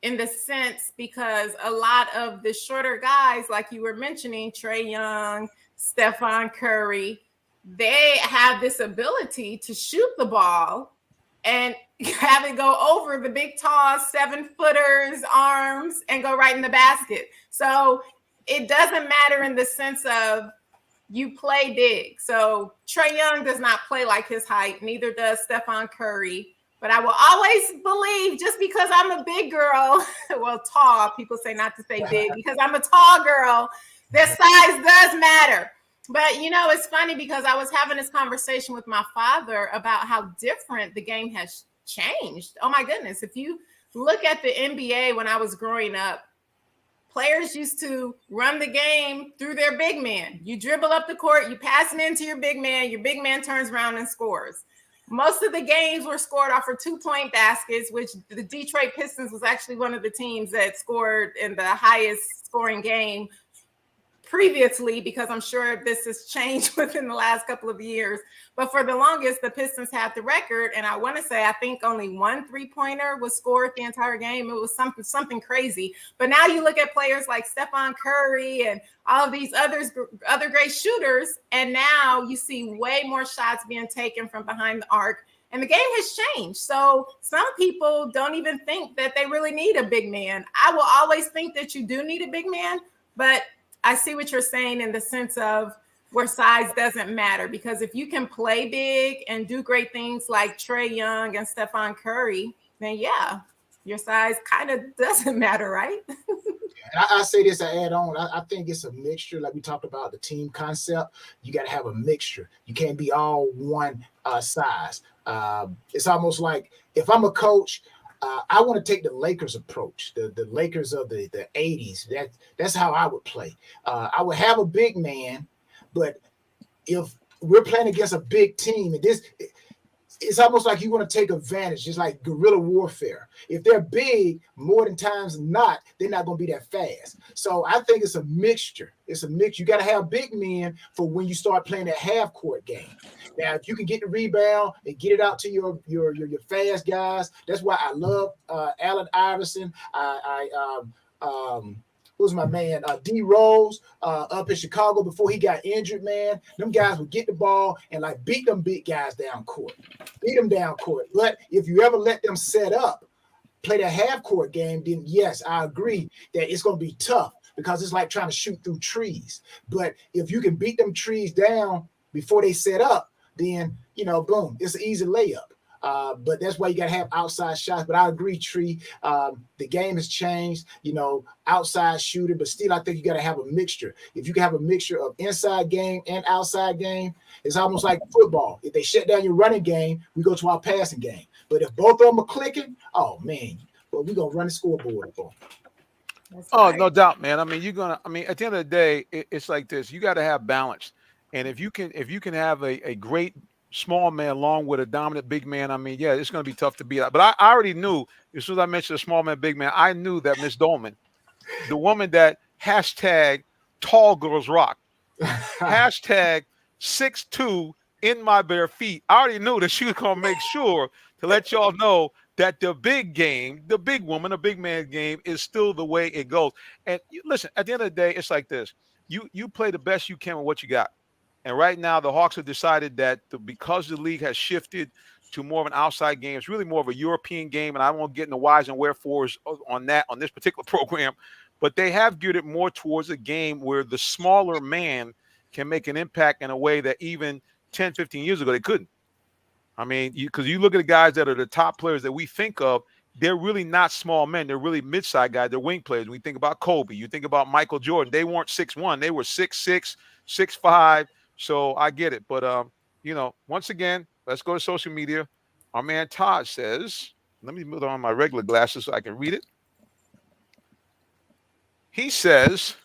in the sense because a lot of the shorter guys, like you were mentioning, Trey Young, Stephon Curry, they have this ability to shoot the ball and have it go over the big, tall 7-footers' arms and go right in the basket. So it doesn't matter in the sense of you play big. So Trey Young does not play like his height. Neither does Stephon Curry. But I will always believe just because I'm a big girl, well, tall, people say not to say big, because I'm a tall girl, Their size does matter. But you know, it's funny because I was having this conversation with my father about how different the game has changed. Oh my goodness. If you look at the NBA when I was growing up, players used to run the game through their big man. You dribble up the court, you pass it into your big man turns around and scores. Most of the games were scored off of 2-point baskets, which the Detroit Pistons was actually one of the teams that scored in the highest scoring game previously, because I'm sure this has changed within the last couple of years. But for the longest, the Pistons had the record. And I want to say, I think only one 3-pointer was scored the entire game. It was something crazy. But now you look at players like Stephon Curry and all of these other great shooters. And now you see way more shots being taken from behind the arc. And the game has changed. So some people don't even think that they really need a big man. I will always think that you do need a big man, but I see what you're saying in the sense of where size doesn't matter, because if you can play big and do great things like Trae Young and Stephon Curry, then yeah, your size kind of doesn't matter, right? I say this, I add on. I think it's a mixture. Like we talked about the team concept, you got to have a mixture. You can't be all one size. It's almost like if I'm a coach, I want to take the Lakers approach, the Lakers of the 80s. That's how I would play. I would have a big man, but if we're playing against a big team, and it's almost like you want to take advantage. It's like guerrilla warfare. If they're big, more than times than not, they're not going to be that fast. So I think it's a mixture. It's a mix. You got to have big men for when you start playing that half-court game. Now, if you can get the rebound and get it out to your fast guys, that's why I love Allen Iverson. Who's my man? D Rose up in Chicago before he got injured, man. Them guys would get the ball and like beat them big guys down court. But if you ever let them set up, play that half-court game, then yes, I agree that it's going to be tough because it's like trying to shoot through trees. But if you can beat them trees down before they set up, then, boom, it's an easy layup. But that's why you got to have outside shots. But I agree, Tree. The game has changed, outside shooter, but still I think you got to have a mixture. If you can have a mixture of inside game and outside game, it's almost like football. If they shut down your running game, we go to our passing game. But if both of them are clicking, oh, man, well, we're going to run the scoreboard. No doubt, man. I mean, at the end of the day, it's like this. You got to have balance. And if you can have a great small man along with a dominant big man, I mean, yeah, it's going to be tough to beat out. But I already knew, as soon as I mentioned a small man, big man, I knew that Miss Dolman, the woman that hashtag tall girls rock, hashtag 6'2" in my bare feet, I already knew that she was going to make sure to let y'all know that the big game, the big woman, the big man game is still the way it goes. And listen, at the end of the day, it's like this. You play the best you can with what you got. And right now, the Hawks have decided that because the league has shifted to more of an outside game, it's really more of a European game. And I won't get into whys and wherefores on this particular program. But they have geared it more towards a game where the smaller man can make an impact in a way that even 10, 15 years ago, they couldn't. I mean, because you look at the guys that are the top players that we think of, they're really not small men. They're really mid-sized guys. They're wing players. We think about Kobe. You think about Michael Jordan. They weren't 6'1". They were 6'6", 6'5". So I get it. But, once again, let's go to social media. Our man Todd says, let me move on my regular glasses so I can read it. He says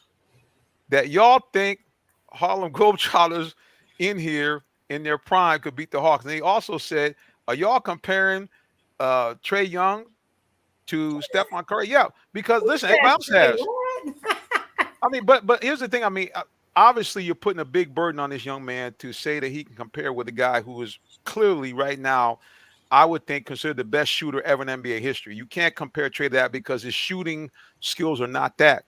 that y'all think Harlem Globetrotters in here in their prime could beat the Hawks. And he also said, are y'all comparing Trae Young to Stephon Curry? Yeah, because listen, everybody else has. I mean, but here's the thing. I mean, obviously you're putting a big burden on this young man to say that he can compare with a guy who is clearly right now, I would think, considered the best shooter ever in NBA history. You can't compare Trae to that because his shooting skills are not that.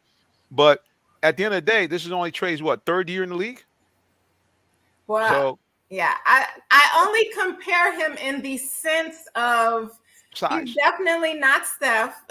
But at the end of the day, this is only Trae's third year in the league? Well, so, yeah, I only compare him in the sense of size. He's definitely not Steph,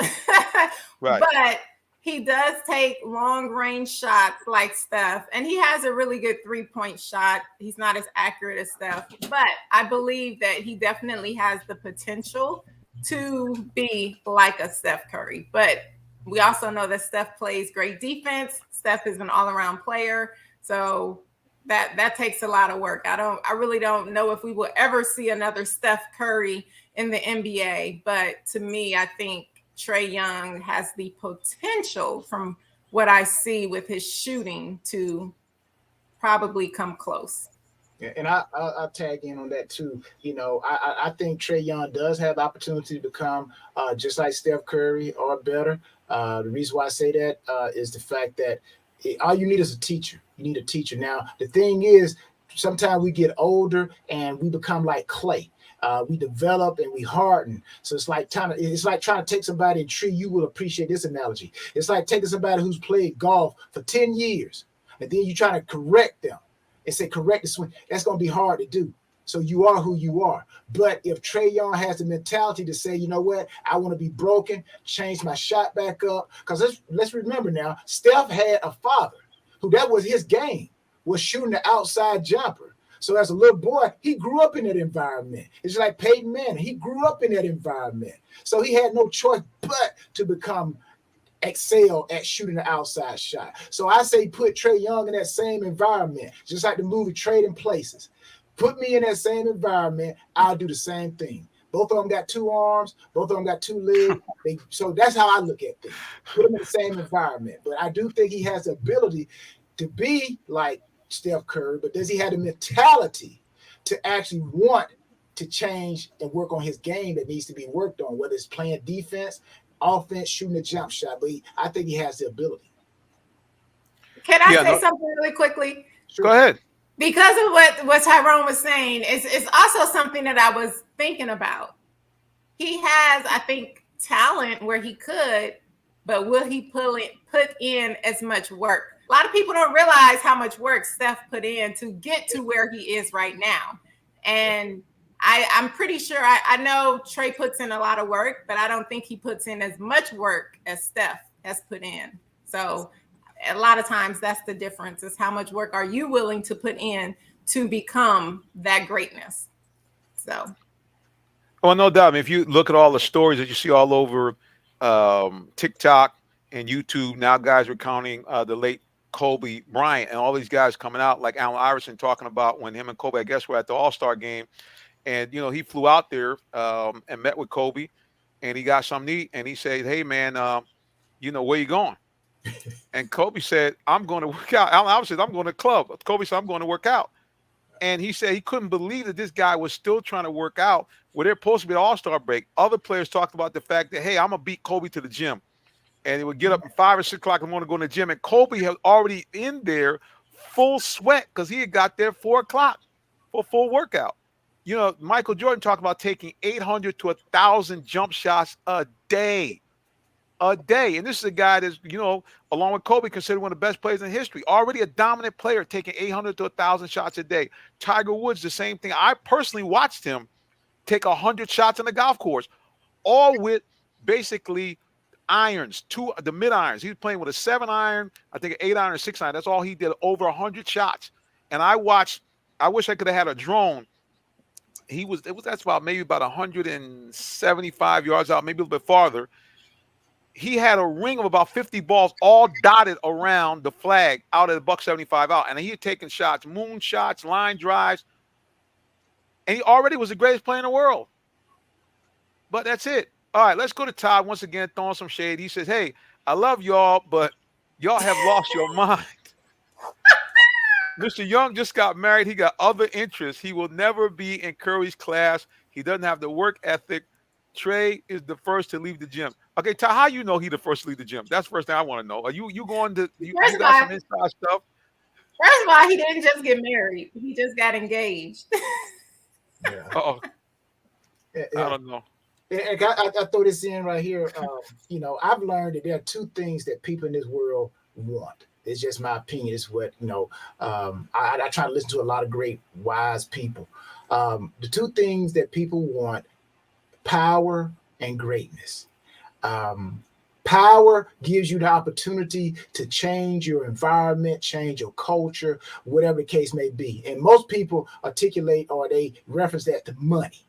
right? But he does take long-range shots like Steph, and he has a really good three-point shot. He's not as accurate as Steph, but I believe that he definitely has the potential to be like a Steph Curry. But we also know that Steph plays great defense. Steph is an all-around player. So that takes a lot of work. I really don't know if we will ever see another Steph Curry in the NBA. But to me, I think Trae Young has the potential, from what I see with his shooting, to probably come close. And I'll tag in on that too. You know, I think Trae Young does have opportunity to become just like Steph Curry or better. The reason why I say that is the fact that all you need is a teacher. You need a teacher. Now, the thing is, sometimes we get older and we become like clay. We develop and we harden. So it's like trying to take somebody and treat. You will appreciate this analogy. It's like taking somebody who's played golf for 10 years and then you try to correct them and say, correct the swing. That's going to be hard to do. So you are who you are. But if Trae Young has the mentality to say, you know what, I want to be broken, change my shot back up. Because let's remember now, Steph had a father who that was his game, was shooting the outside jumper. So as a little boy, he grew up in that environment. It's like Peyton Manning. He grew up in that environment. So he had no choice but to excel at shooting the outside shot. So I say put Trae Young in that same environment, just like the movie Trading Places. Put me in that same environment, I'll do the same thing. Both of them got 2 arms, both of them got 2 legs. So that's how I look at things. Put them in the same environment. But I do think he has the ability to be like Steph Curry, but does he have the mentality to actually want to change and work on his game that needs to be worked on, whether it's playing defense, offense, shooting a jump shot? But I think he has the ability. Can I say something really quickly? Sure. Go ahead. Because of what Tyrone was saying, it's also something that I was thinking about. He has, I think, talent where he could, but will he put in as much work? A lot of people don't realize how much work Steph put in to get to where he is right now. And I'm pretty sure, I know Trae puts in a lot of work, but I don't think he puts in as much work as Steph has put in. So a lot of times that's the difference, is how much work are you willing to put in to become that greatness. So. Well, no doubt. I mean, if you look at all the stories that you see all over TikTok and YouTube, now guys recounting the late Kobe Bryant and all these guys coming out, like Allen Iverson talking about when him and Kobe, I guess, were at the All-Star game. And, you know, he flew out there and met with Kobe, and he got something to eat. And he said, hey, man, you know, where you going? And Kobe said, I'm going to work out. Allen Iverson said, I'm going to the club. Kobe said, I'm going to work out. And he said he couldn't believe that this guy was still trying to work out where they're supposed to be an all-star break. Other players talked about the fact that, hey, I'm going to beat Kobe to the gym. And he would get up at 5 or 6 o'clock in the morning to go to the gym. And Kobe had already in there full sweat because he had got there 4 o'clock for a full workout. You know, Michael Jordan talked about taking 800 to 1,000 jump shots a day. A day. And this is a guy that's, you know, along with Kobe, considered one of the best players in history. Already a dominant player, taking 800 to 1,000 shots a day. Tiger Woods, the same thing. I personally watched him take 100 shots on the golf course, all with basically irons, the mid irons. He was playing with a 7-iron, I think an 8-iron or 6-iron. That's all he did, over 100 shots. And I wish I could have had a drone. That's maybe about 175 yards out, maybe a little bit farther. He had a ring of about 50 balls all dotted around the flag out at the $175 out. And he had taken shots, moon shots, line drives. And he already was the greatest player in the world. But that's it. All right, let's go to Todd once again, throwing some shade. He says, hey, I love y'all, but y'all have lost your mind. Mr. Young just got married. He got other interests. He will never be in Curry's class. He doesn't have the work ethic. Trae is the first to leave the gym. Okay, Todd, how you know he the first to leave the gym? That's the first thing I want to know. Are you going to you got some inside stuff? First of all, he didn't just get married. He just got engaged. Yeah. Uh-oh. I don't know. I throw this in right here. You know, I've learned that there are 2 things that people in this world want. It's just my opinion. It's what, you know, I try to listen to a lot of great, wise people. The 2 things that people want: power and greatness. Power gives you the opportunity to change your environment, change your culture, whatever the case may be. And most people articulate, or they reference that to money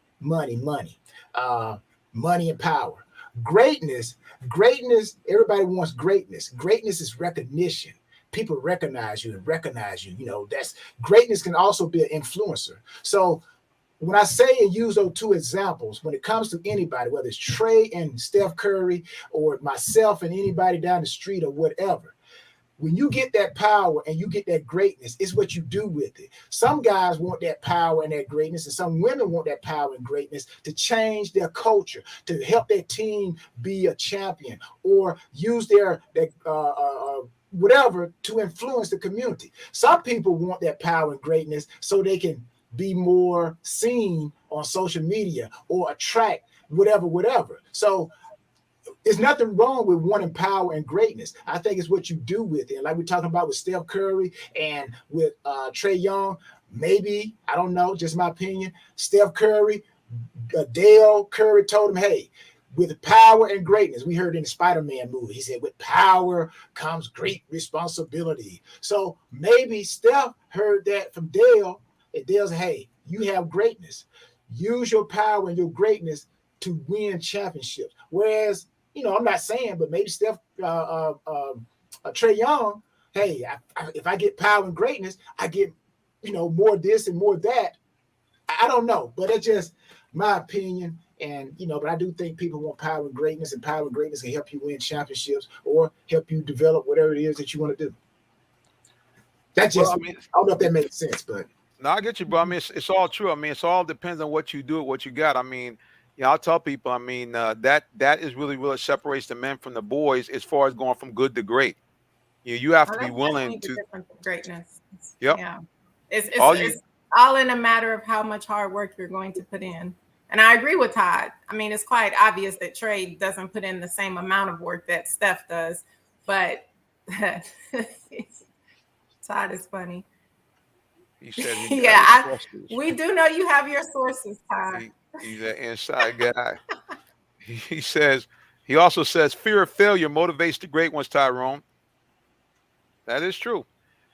and power. Greatness, everybody wants greatness. Greatness is recognition. People recognize you and recognize you. You know, that's greatness can also be an influencer. So when I say and use those two examples, when it comes to anybody, whether it's Trey and Steph Curry or myself and anybody down the street or whatever, when you get that power and you get that greatness, it's what you do with it. Some guys want that power and that greatness, and some women want that power and greatness to change their culture, to help their team be a champion, or use their whatever to influence the community. Some people want that power and greatness so they can be more seen on social media or attract whatever. So there's nothing wrong with wanting power and greatness. I think it's what you do with it. Like we're talking about with Steph Curry and with Trae Young, maybe, I don't know, just my opinion, Steph Curry, Dale Curry told him, hey, with power and greatness, we heard in the Spider-Man movie, he said, with power comes great responsibility. So maybe Steph heard that from Dale, and Dale said, hey, you have greatness. Use your power and your greatness to win championships. Whereas, you know, I'm not saying, but maybe Steph, Trae Young, hey, if I get power and greatness, I get, you know, more this and more that. I don't know, but it's just my opinion. And, you know, but I do think people want power and greatness can help you win championships or help you develop whatever it is that you want to do. That's just, I don't know if that makes sense, but. No, I get you, bro. I mean, it's all true. I mean, it's all depends on what you do, what you got. I mean, yeah, I'll tell people, I mean, that is really what separates the men from the boys as far as going from good to great. You have to be willing to greatness. Yep. Yeah. It's all in a matter of how much hard work you're going to put in. And I agree with Todd. I mean, it's quite obvious that Trey doesn't put in the same amount of work that Steph does, but Todd is funny. He said we do know you have your sources, Todd. He's an inside guy. He also says, fear of failure motivates the great ones, Tyrone. That is true.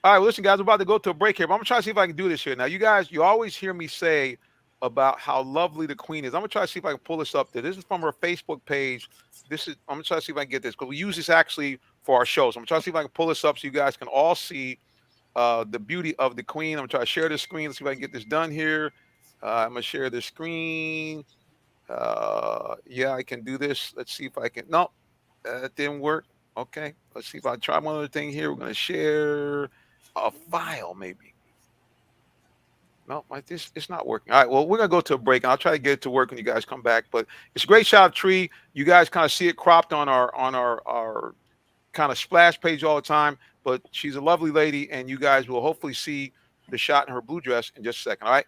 All right, well, listen, guys, we're about to go to a break here, but I'm going to try to see if I can do this here. Now, you guys, you always hear me say about how lovely the queen is. I'm going to try to see if I can pull this up there. This is from her Facebook page. I'm going to try to see if I can get this, because we use this actually for our shows. I'm going to try to see if I can pull this up so you guys can all see the beauty of the queen. I'm going to try to share this screen. Let's see if I can get this done here. I'm going to share the screen. Yeah, I can do this. Let's see if I can. No, that didn't work. Okay. Let's see if I try one other thing here. We're going to share a file maybe. No, it's not working. All right, well, we're going to go to a break, and I'll try to get it to work when you guys come back. But it's a great shot of Tree. You guys kind of see it cropped on our kind of splash page all the time. But she's a lovely lady, and you guys will hopefully see the shot in her blue dress in just a second. All right?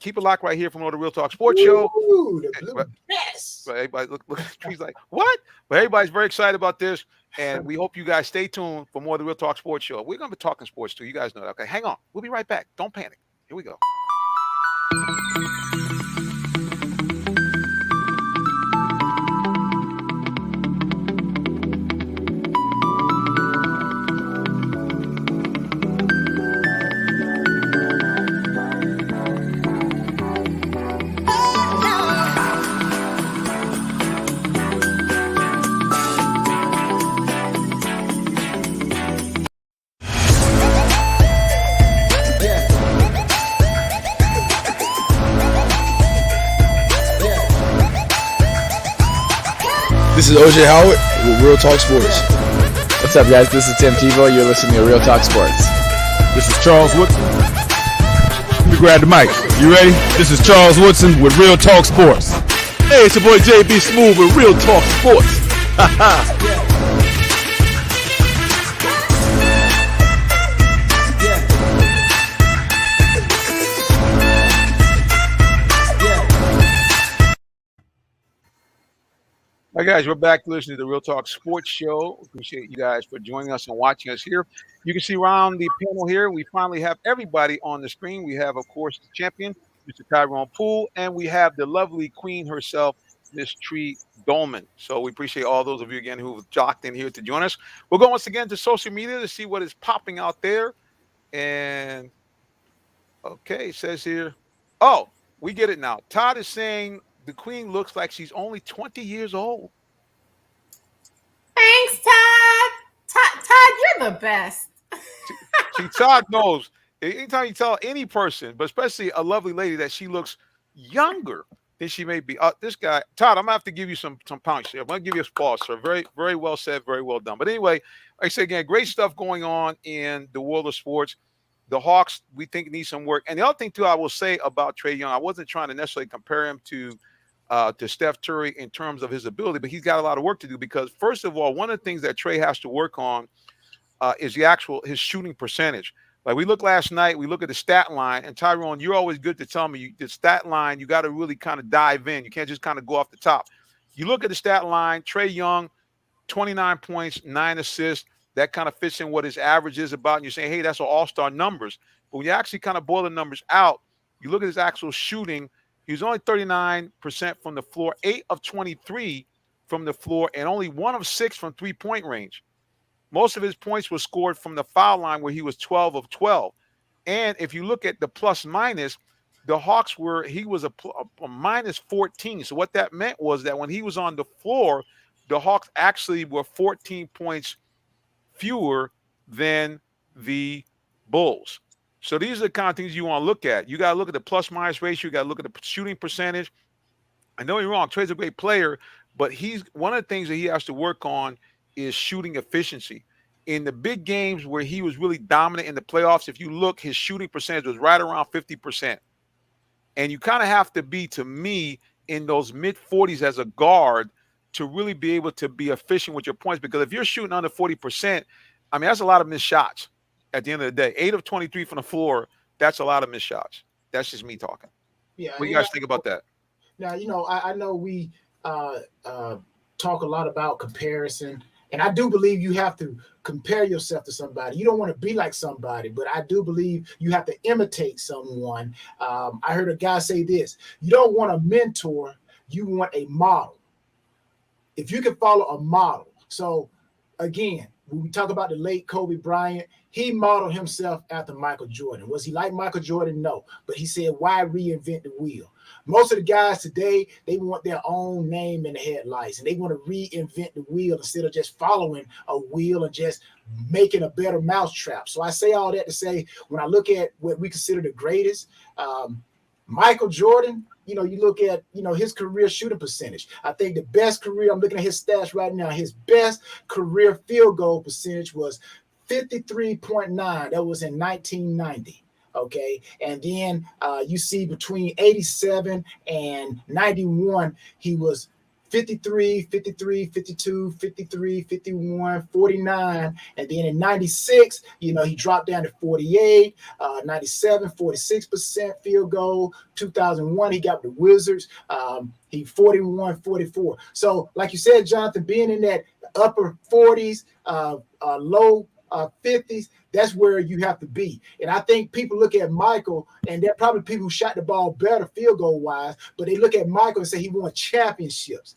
Keep it locked right here from the Real Talk Sports Show. Ooh, the blue dress. But everybody look at Tree's like, what? But everybody's very excited about this, and we hope you guys stay tuned for more of the Real Talk Sports Show. We're going to be talking sports too. You guys know that. Okay, hang on. We'll be right back. Don't panic. Here we go. This is OJ Howard with Real Talk Sports. What's up, guys? This is Tim Tebow. You're listening to Real Talk Sports. This is Charles Woodson. Let me grab the mic. You ready? This is Charles Woodson with Real Talk Sports. Hey, it's your boy JB Smooth with Real Talk Sports. All right, guys, we're back to listening to the Real Talk Sports Show. Appreciate you guys for joining us and watching us here. You can see around the panel here, we finally have everybody on the screen. We have, of course, the champion, Mr. Tyrone Poole, and we have the lovely queen herself, Miss Tree Dolman. So we appreciate all those of you again who've jocked in here to join us. We'll go once again to social media to see what is popping out there. And, okay, it says here, oh, we get it now. Todd is saying the queen looks like she's only 20 years old. Thanks, Todd. Todd, you're the best. See, Todd knows. Anytime you tell any person, but especially a lovely lady, that she looks younger than she may be. This guy, Todd, I'm gonna have to give you some points here. I'm gonna give you a pause, sir. Very, very well said, very well done. But anyway, like I say again, great stuff going on in the world of sports. The Hawks, we think, need some work. And the other thing too, I will say about Trae Young, I wasn't trying to necessarily compare him to Steph Curry in terms of his ability, but he's got a lot of work to do because, first of all, one of the things that Trae has to work on is his shooting percentage. Like we look last night, we look at the stat line, and Tyrone, you're always good to tell me the stat line. You got to really kind of dive in. You can't just kind of go off the top. You look at the stat line. Trae Young, 29 points, 9 assists. That kind of fits in what his average is about. And you're saying, hey, that's all-star numbers. But when you actually kind of boil the numbers out, you look at his actual shooting. He was only 39% from the floor, 8 of 23 from the floor, and only 1 of 6 from three-point range. Most of his points were scored from the foul line where he was 12 of 12. And if you look at the plus minus, the Hawks he was a minus 14. So what that meant was that when he was on the floor, the Hawks actually were 14 points fewer than the Bulls. So these are the kind of things you want to look at. You got to look at the plus minus ratio. You got to look at the shooting percentage. I know you're wrong. Trey's a great player, but one of the things that he has to work on is shooting efficiency. In the big games where he was really dominant in the playoffs, if you look, his shooting percentage was right around 50%. And you kind of have to be, to me, in those mid-40s as a guard to really be able to be efficient with your points. Because if you're shooting under 40%, I mean, that's a lot of missed shots at the end of the day. 8 of 23 from the floor, that's a lot of missed shots. That's just me talking. Yeah. What do you guys think about that? Now, I know we talk a lot about comparison. And I do believe you have to compare yourself to somebody. You don't want to be like somebody, but I do believe you have to imitate someone. I heard a guy say this: you don't want a mentor, you want a model. If you can follow a model. So again, when we talk about the late Kobe Bryant, he modeled himself after Michael Jordan. Was he like Michael Jordan? No. But he said, why reinvent the wheel? Most of the guys today, they want their own name in the headlights, and they want to reinvent the wheel instead of just following a wheel and just making a better mousetrap. So I say all that to say, when I look at what we consider the greatest, Michael Jordan, you look at, his career shooting percentage. I think the best career, I'm looking at his stats right now, his best career field goal percentage was 53.9. That was in 1990. Okay. And then you see between 87 and 91, he was 53, 53, 52, 53, 51, 49. And then in 96, he dropped down to 48, 97, 46% field goal. 2001, he got the Wizards. He 41, 44. So like you said, Jonathan, being in that upper 40s, low 50s, that's where you have to be. And I think people look at Michael, and there are probably people who shot the ball better field goal wise, but they look at Michael and say he won championships.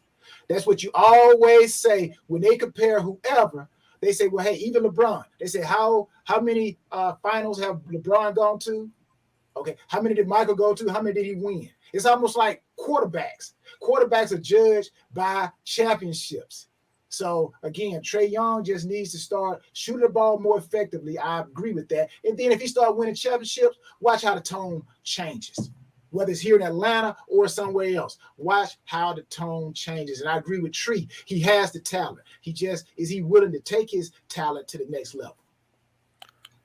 That's what you always say when they compare whoever. They say, well, hey, even LeBron. They say, how many finals have LeBron gone to? Okay, how many did Michael go to? How many did he win? It's almost like quarterbacks. Quarterbacks are judged by championships. So, again, Trae Young just needs to start shooting the ball more effectively. I agree with that. And then if he starts winning championships, watch how the tone changes. Whether it's here in Atlanta or somewhere else, watch how the tone changes. And I agree with Tree. He has the talent. Is he willing to take his talent to the next level?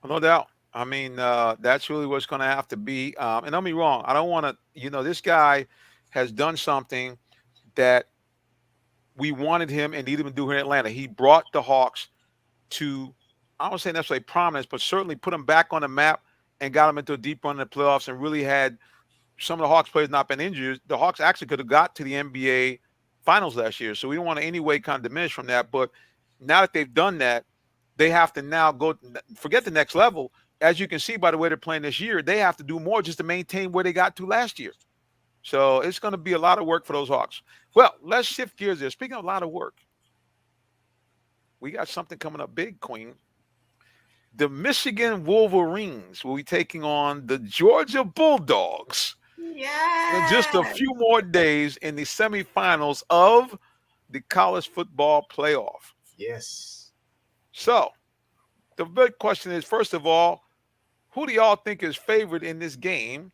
No doubt. I mean, that's really what's going to have to be. And don't be wrong. I don't want to, this guy has done something that we wanted him and needed him to do here in Atlanta. He brought the Hawks to, I don't say necessarily prominence, but certainly put them back on the map and got them into a deep run in the playoffs and really had some of the Hawks players not been injured. The Hawks actually could have got to the NBA Finals last year. So we don't want to in any way kind of diminish from that. But now that they've done that, they have to now forget the next level. As you can see by the way they're playing this year, they have to do more just to maintain where they got to last year. So it's going to be a lot of work for those Hawks. Well, let's shift gears there. Speaking of a lot of work, we got something coming up big, Queen. The Michigan Wolverines will be taking on the Georgia Bulldogs in just a few more days in the semifinals of the college football playoff. Yes. So the big question is, first of all, who do y'all think is favored in this game?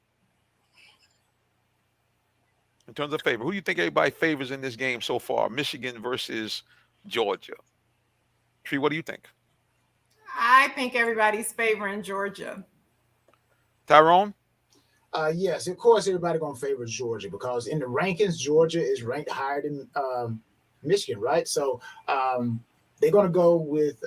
In terms of favor, who do you think everybody favors in this game so far? Michigan versus Georgia. Tree, what do you think? I think everybody's favoring Georgia. Tyrone? Yes, of course, everybody gonna favor Georgia because in the rankings, Georgia is ranked higher than Michigan, right? So they're gonna go with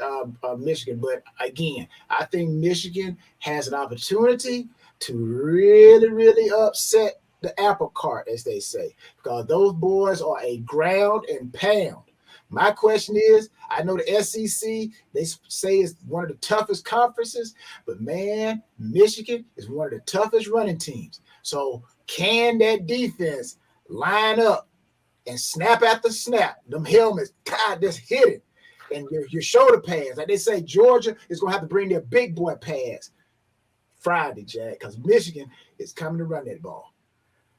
Michigan. But again, I think Michigan has an opportunity to really, really upset the apple cart, as they say, because those boys are a ground and pound. My question is, I know the SEC, they say it's one of the toughest conferences, but man, Michigan is one of the toughest running teams. So can that defense line up and snap after snap? Them helmets, God, just hit it. And your shoulder pads, like they say, Georgia is going to have to bring their big boy pads Friday, Jack, because Michigan is coming to run that ball.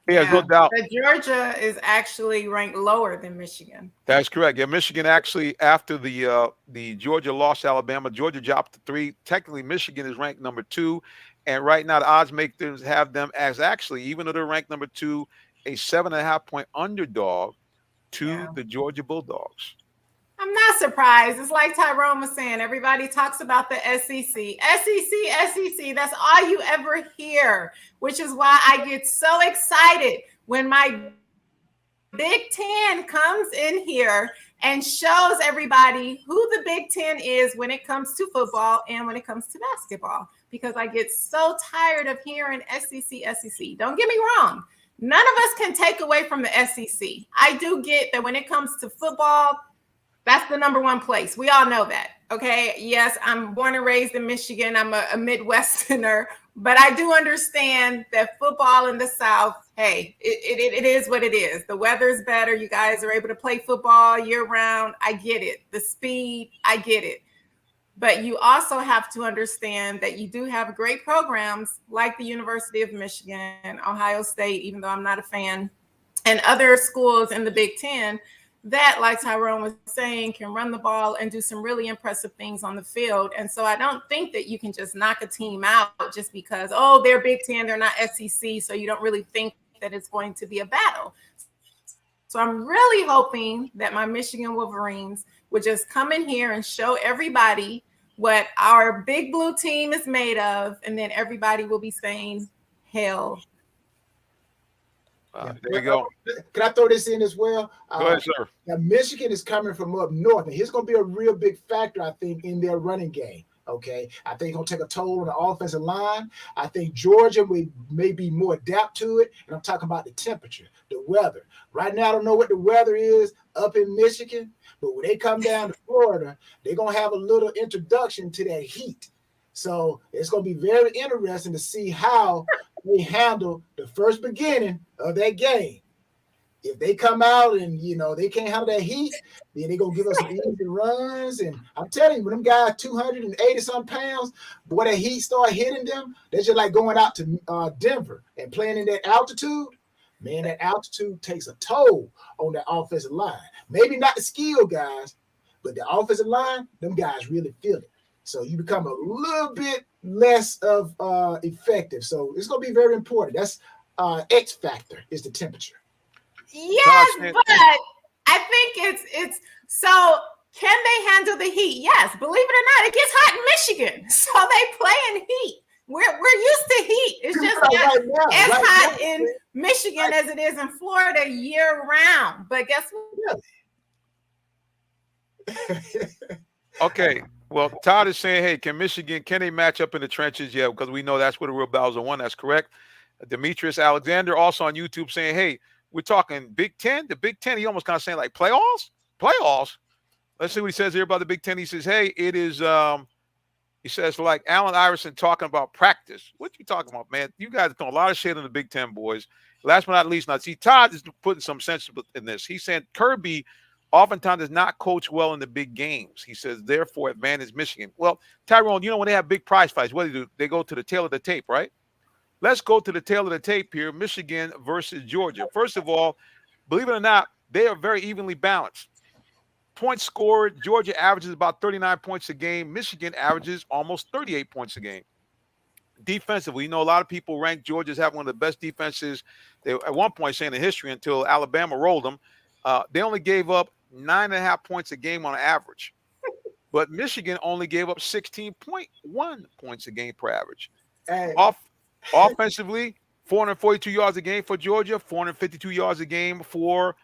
Yeah, no doubt. But Georgia is actually ranked lower than Michigan. That's correct. Yeah, Michigan actually, after the Georgia lost to Alabama, Georgia dropped to 3. Technically, Michigan is ranked number 2. And right now, the odds makers have them as actually, even though they're ranked number 2, a 7.5-point underdog to the Georgia Bulldogs. I'm not surprised. It's like Tyrone was saying. Everybody talks about the SEC. SEC. That's all you ever hear, which is why I get so excited when my Big Ten comes in here and shows everybody who the Big Ten is when it comes to football and when it comes to basketball, because I get so tired of hearing SEC. Don't get me wrong. None of us can take away from the SEC. I do get that when it comes to football, that's the number one place. We all know that. Okay. Yes, I'm born and raised in Michigan. I'm a Midwesterner, but I do understand that football in the South, hey, it is what it is. The weather's better. You guys are able to play football year round. I get it. The speed, I get it. But you also have to understand that you do have great programs like the University of Michigan, Ohio State, even though I'm not a fan, and other schools in the Big Ten that, like Tyrone was saying, can run the ball and do some really impressive things on the field. And so I don't think that you can just knock a team out just because, oh, they're Big Ten, they're not SEC, so you don't really think that it's going to be a battle. So I'm really hoping that my Michigan Wolverines would just come in here and show everybody what our big blue team is made of, and then everybody will be saying, hell. There we go. Can I throw this in as well? Go ahead, sir. Now, Michigan is coming from up north, and here's going to be a real big factor, I think, in their running game. Okay, I think it's going to take a toll on the offensive line. I think Georgia may be more adapt to it, and I'm talking about the temperature, the weather. Right now, I don't know what the weather is up in Michigan, but when they come down to Florida, they're going to have a little introduction to that heat. So it's going to be very interesting to see how they handle the first beginning of that game. If they come out and, they can't handle that heat, then they're going to give us some easy runs. And I'm telling you, when them guys 280-some pounds, boy, that heat start hitting them, they're just like going out to Denver and playing in that altitude. Man, that altitude takes a toll on that offensive line. Maybe not the skill guys, but the offensive line, them guys really feel it. So you become a little bit less of effective. So it's going to be very important. That's X factor is the temperature. Yes, but I think it's so can they handle the heat? Yes, believe it or not, it gets hot in Michigan. So they play in heat. We're used to heat. It's just not as hot in Michigan as it is in Florida year round. But guess what? Okay. Well, Todd is saying, hey, can they match up in the trenches? Yeah, because we know that's where the real battles are won. That's correct. Demetrius Alexander also on YouTube saying, hey, we're talking Big Ten. The Big Ten, he almost kind of saying like playoffs? Playoffs? Let's see what he says here about the Big Ten. He says, hey, it is, he says, like Allen Iverson talking about practice. What you talking about, man? You guys are throwing a lot of shit on the Big Ten, boys. Last but not least, now see, Todd is putting some sense in this. He's saying Kirby oftentimes does not coach well in the big games. He says, therefore, advantage Michigan. Well, Tyrone, when they have big prize fights, what do? They go to the tail of the tape, right? Let's go to the tail of the tape here, Michigan versus Georgia. First of all, believe it or not, they are very evenly balanced. points scored, Georgia averages about 39 points a game. Michigan averages almost 38 points a game. Defensively, a lot of people rank Georgia as having one of the best defenses. They at one point saying in history until Alabama rolled them. They only gave up 9.5 points a game on average. But Michigan only gave up 16.1 points a game per average. Hey. Offensively, 442 yards a game for Georgia, 452 yards a game for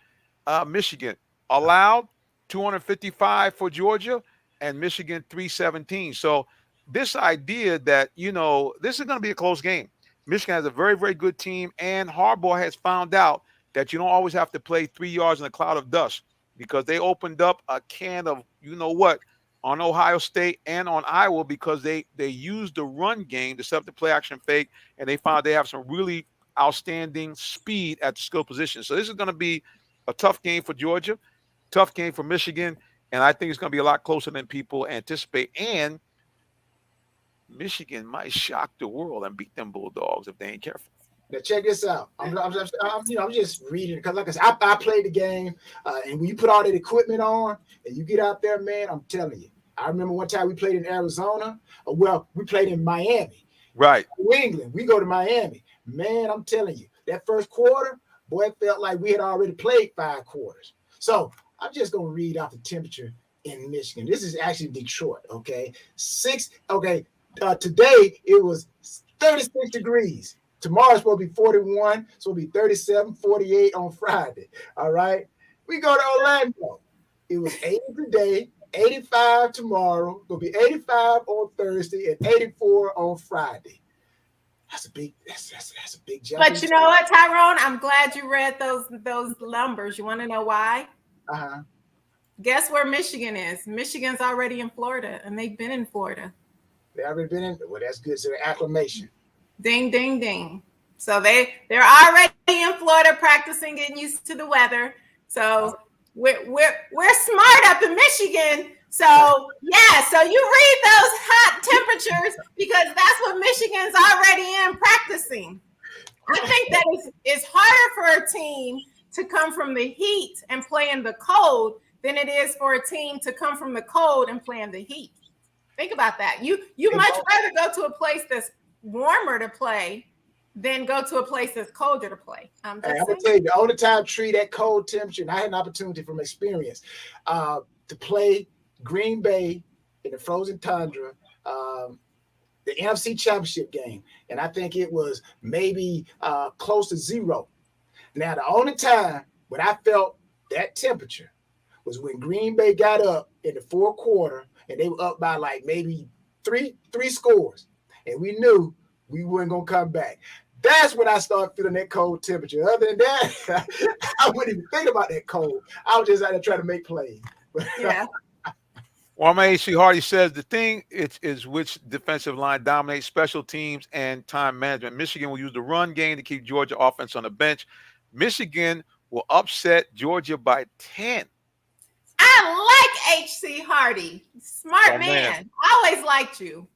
Michigan. Allowed 255 for Georgia, and Michigan 317. So this idea that, this is going to be a close game. Michigan has a very, very good team, and Harbaugh has found out that you don't always have to play 3 yards in a cloud of dust, because they opened up a can of what on Ohio State and on Iowa, because they used the run game to set up the play action fake, and they found they have some really outstanding speed at the skill position. So this is going to be a tough game for Georgia, tough game for Michigan, and I think it's going to be a lot closer than people anticipate. And Michigan might shock the world and beat them Bulldogs if they ain't careful. Now check this out. I'm just reading, because like I said, I played the game, and when you put all that equipment on and you get out there, man, I'm telling you. I remember one time we played in Arizona. We played in Miami. Right. New England. We go to Miami. Man, I'm telling you, that first quarter, boy, it felt like we had already played 5 quarters. So I'm just going to read off the temperature in Michigan. This is actually Detroit, okay? Today it was 36 degrees. Tomorrow's supposed to be 41. So it'll be 37, 48 on Friday. All right. We go to Orlando. It was 80 today, 85 tomorrow. It'll be 85 on Thursday and 84 on Friday. That's a big jump. But you know what, Tyrone? I'm glad you read those numbers. You want to know why? Uh-huh. Guess where Michigan is? Michigan's already in Florida, and they've been in Florida. They already been in. Well, that's good. So the acclimation. Ding, ding, ding. So they're already in Florida practicing, getting used to the weather. So we're smart up in Michigan. So yeah, so you read those hot temperatures, because that's what Michigan's already in practicing. I think that it's harder for a team to come from the heat and play in the cold than it is for a team to come from the cold and play in the heat. Think about that. You much rather go to a place that's warmer to play than go to a place that's colder to play. I'm going to tell you, the only time treat that cold temperature, and I had an opportunity from experience to play Green Bay in the frozen tundra, the NFC Championship game, and I think it was maybe close to 0. Now, the only time when I felt that temperature was when Green Bay got up in the fourth quarter, and they were up by like maybe three scores, and we knew we weren't going to come back. That's when I started feeling that cold temperature. Other than that, I wouldn't even think about that cold. I was just out there trying to make plays. Yeah. Well, AC Hardy says the thing is which defensive line dominates special teams and time management. Michigan will use the run game to keep Georgia offense on the bench. Michigan will upset Georgia by 10. I like H.C. Hardy. Smart man. I always liked you.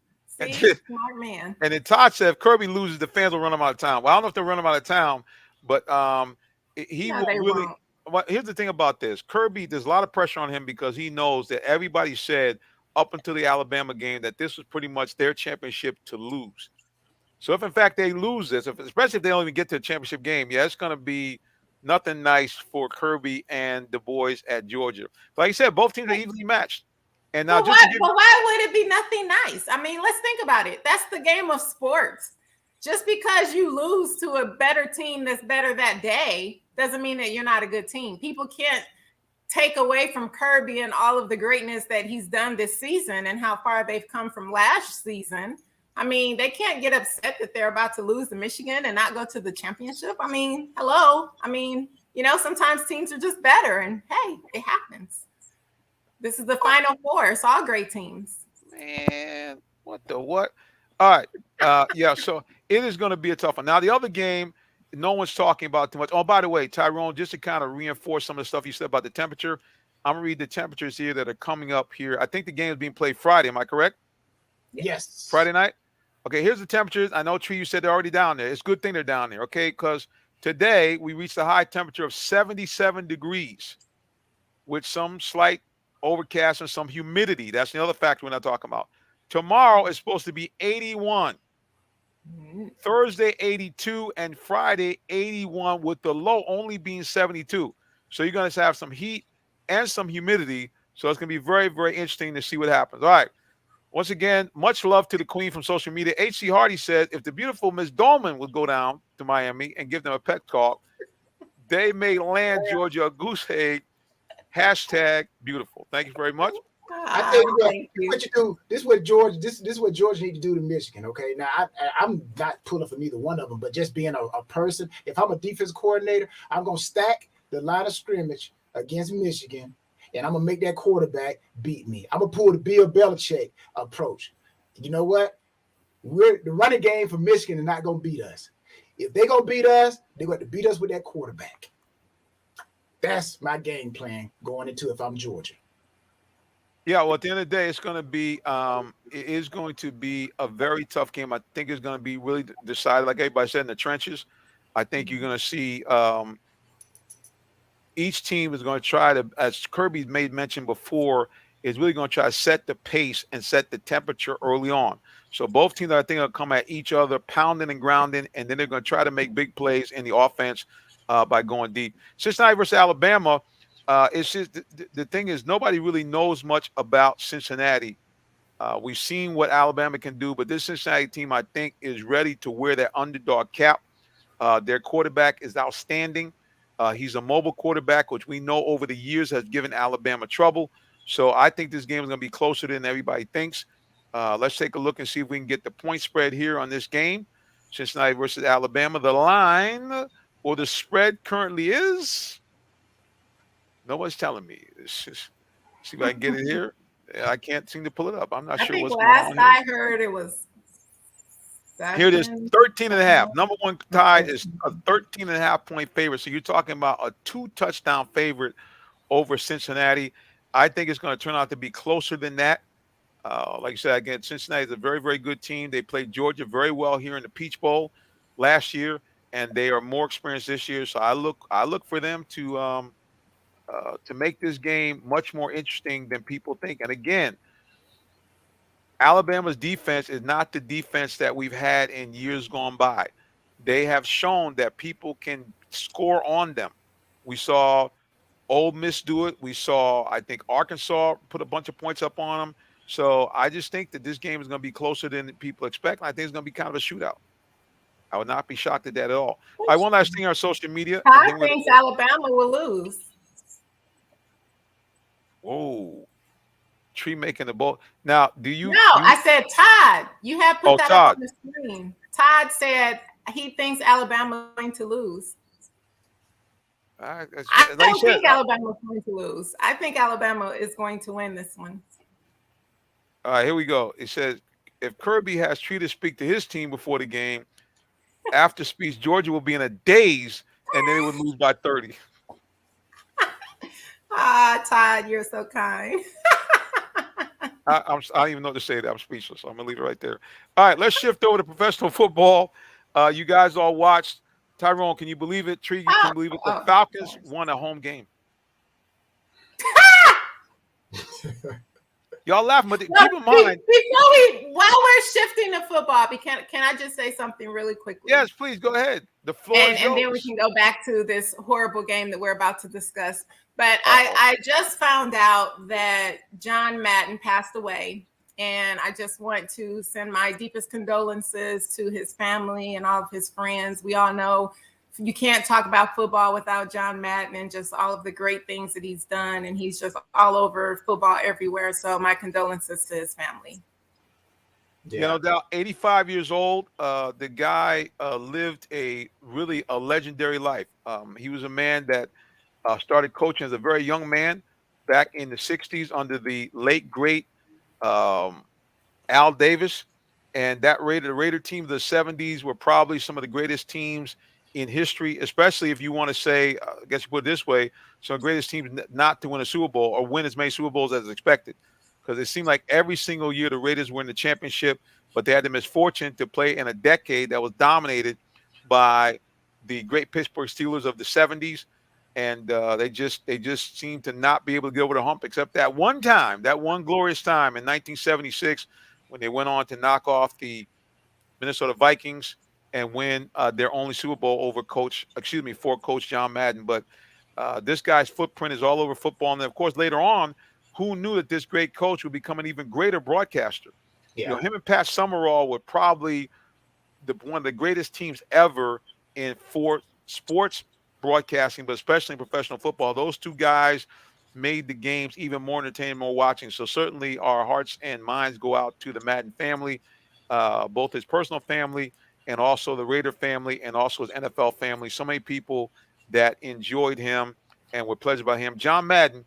See, smart man. And then Todd said if Kirby loses, the fans will run him out of town. Well, I don't know if they'll run him out of town, but he will really. Well, here's the thing about this. Kirby, there's a lot of pressure on him because he knows that everybody said up until the Alabama game that this was pretty much their championship to lose. So if, in fact, they lose this, especially if they don't even get to the championship game, yeah, it's going to be nothing nice for Kirby and the boys at Georgia. Like you said, both teams are evenly matched. And now, but why would it be nothing nice? I mean, let's think about it. That's the game of sports. Just because you lose to a better team that's better that day doesn't mean that you're not a good team. People can't take away from Kirby and all of the greatness that he's done this season and how far they've come from last season. I mean, they can't get upset that they're about to lose to Michigan and not go to the championship. I mean, hello. I mean, sometimes teams are just better, and hey, it happens. This is the Final Four. It's all great teams. Man, what? All right. Yeah, so it is going to be a tough one. Now, the other game, no one's talking about too much. Oh, by the way, Tyrone, just to kind of reinforce some of the stuff you said about the temperature, I'm going to read the temperatures here that are coming up here. I think the game is being played Friday. Am I correct? Yes. Friday night? Okay, here's the temperatures. I know, Tree, you said they're already down there. It's a good thing they're down there, okay? Because today we reached a high temperature of 77 degrees with some slight overcast and some humidity. That's the other factor we're not talking about. Tomorrow is supposed to be 81. Thursday 82 and Friday 81 with the low only being 72. So you're going to have some heat and some humidity. So it's going to be very, very interesting to see what happens. All right. Once again, much love to the queen from social media. H.C. Hardy said if the beautiful Miss Dolman would go down to Miami and give them a pet talk, they may land Georgia a goose egg. Hashtag beautiful. Thank you very much. I tell you what you do. This is what George. This is what Georgia need to do to Michigan. Okay, now I'm not pulling for neither one of them, but just being a person. If I'm a defense coordinator, I'm gonna stack the line of scrimmage against Michigan, and I'm gonna make that quarterback beat me. I'm gonna pull the Bill Belichick approach. You know what? The running game for Michigan is not gonna beat us. If they're gonna beat us, they're going to beat us with that quarterback. That's my game plan going into if I'm Georgia. Yeah, well, at the end of the day, it's going to be it is going to be a very tough game. I think it's going to be really decided, like everybody said, in the trenches. I think you're going to see each team is going to try to, as Kirby made mention before, is really going to try to set the pace and set the temperature early on. So both teams, I think, will come at each other, pounding and grounding, and then they're going to try to make big plays in the offense by going deep. Cincinnati versus Alabama. It's just the thing is nobody really knows much about Cincinnati. We've seen what Alabama can do, but this Cincinnati team, I think, is ready to wear that underdog cap. Their quarterback is outstanding. He's a mobile quarterback, which we know over the years has given Alabama trouble. So I think this game is going to be closer than everybody thinks. Let's take a look and see if we can get the point spread here on this game. Cincinnati versus Alabama. The line or the spread currently is... Nobody's telling me. It's just, see if I can get it here. I can't seem to pull it up. I'm not sure what's going on. Last I heard it was 7. Here it is, 13.5. Number one tide is a 13.5 point favorite. So you're talking about a 2 touchdown favorite over Cincinnati. I think it's going to turn out to be closer than that. Like I said, again, Cincinnati is a very, very good team. They played Georgia very well here in the Peach Bowl last year, and they are more experienced this year. So I look for them to make this game much more interesting than people think. And again, Alabama's defense is not the defense that we've had in years gone by. They have shown that people can score on them. We saw Ole Miss do it. We saw, I think, Arkansas put a bunch of points up on them. So I just think that this game is going to be closer than people expect. I think it's going to be kind of a shootout. I would not be shocked at that at all. All right, one last thing on social media. I think Alabama will lose. Oh, Tree making the ball. Now, do you? No, I said Todd. You have put that up on the screen. Todd said he thinks Alabama is going to lose. I don't think Alabama is going to lose. I think Alabama is going to win this one. All right, here we go. It says, if Kirby has Tree to speak to his team before the game, after speech, Georgia will be in a daze, and then it would lose by 30. Todd, you're so kind. I don't even know what to say. I'm speechless. So I'm going to leave it right there. All right, let's shift over to professional football. You guys all watched. Tyrone, can you believe it? Tree, you can believe it? The Falcons won a home game. Y'all laughing, but keep in mind. While we're shifting to football, can I just say something really quickly? Yes, please, go ahead. The floor is yours. And then we can go back to this horrible game that we're about to discuss. But I just found out that John Madden passed away. And I just want to send my deepest condolences to his family and all of his friends. We all know you can't talk about football without John Madden and just all of the great things that he's done. And he's just all over football everywhere. So my condolences to his family. Yeah. You know, now 85 years old. The guy lived a legendary life. He was a man that started coaching as a very young man back in the 60s under the late, great Al Davis. And that Raider team of the 70s were probably some of the greatest teams in history, especially if you want to say, I guess you put it this way, some of the greatest teams not to win a Super Bowl or win as many Super Bowls as expected. Because it seemed like every single year the Raiders were in the championship, but they had the misfortune to play in a decade that was dominated by the great Pittsburgh Steelers of the 70s. and they just seem to not be able to get over the hump, except that one time, that one glorious time in 1976 when they went on to knock off the Minnesota Vikings and win their only Super Bowl for Coach John Madden. But this guy's footprint is all over football, and of course later on, who knew that this great coach would become an even greater broadcaster? You know, Yeah. him and Pat Summerall were probably one of the greatest teams ever for sports broadcasting, but especially in professional football. Those two guys made the games even more entertaining, more watching. So certainly our hearts and minds go out to the Madden family, both his personal family and also the Raider family and also his NFL family. So many people that enjoyed him and were pleased by him. John Madden,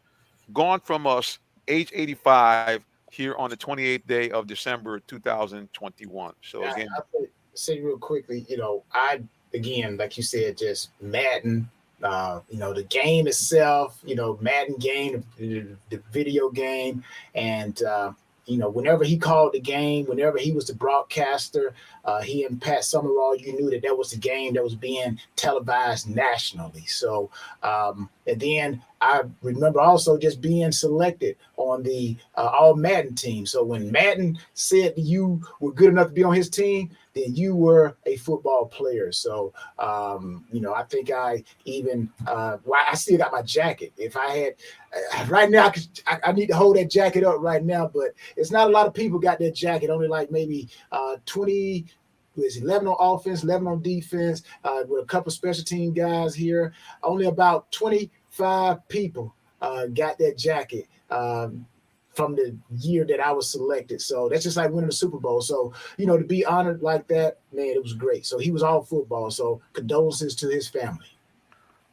gone from us, age 85, here on the 28th day of December 2021. So again, I'll say real quickly, I again, like you said, just Madden, the game itself, Madden game, the video game, and whenever he called the game, whenever he was the broadcaster, he and Pat Summerall, you knew that was the game that was being televised nationally. So, and then I remember also just being selected on the All Madden team. So when Madden said you were good enough to be on his team, then you were a football player. So, I think I even, I still got my jacket. If I had, right now, I need to hold that jacket up right now, but it's not a lot of people got that jacket, only like maybe 20, 11 on offense, 11 on defense, with a couple special team guys here. Only about 25 people got that jacket from the year that I was selected. So that's just like winning the Super Bowl. So, to be honored like that, man, it was great. So he was all football. So condolences to his family.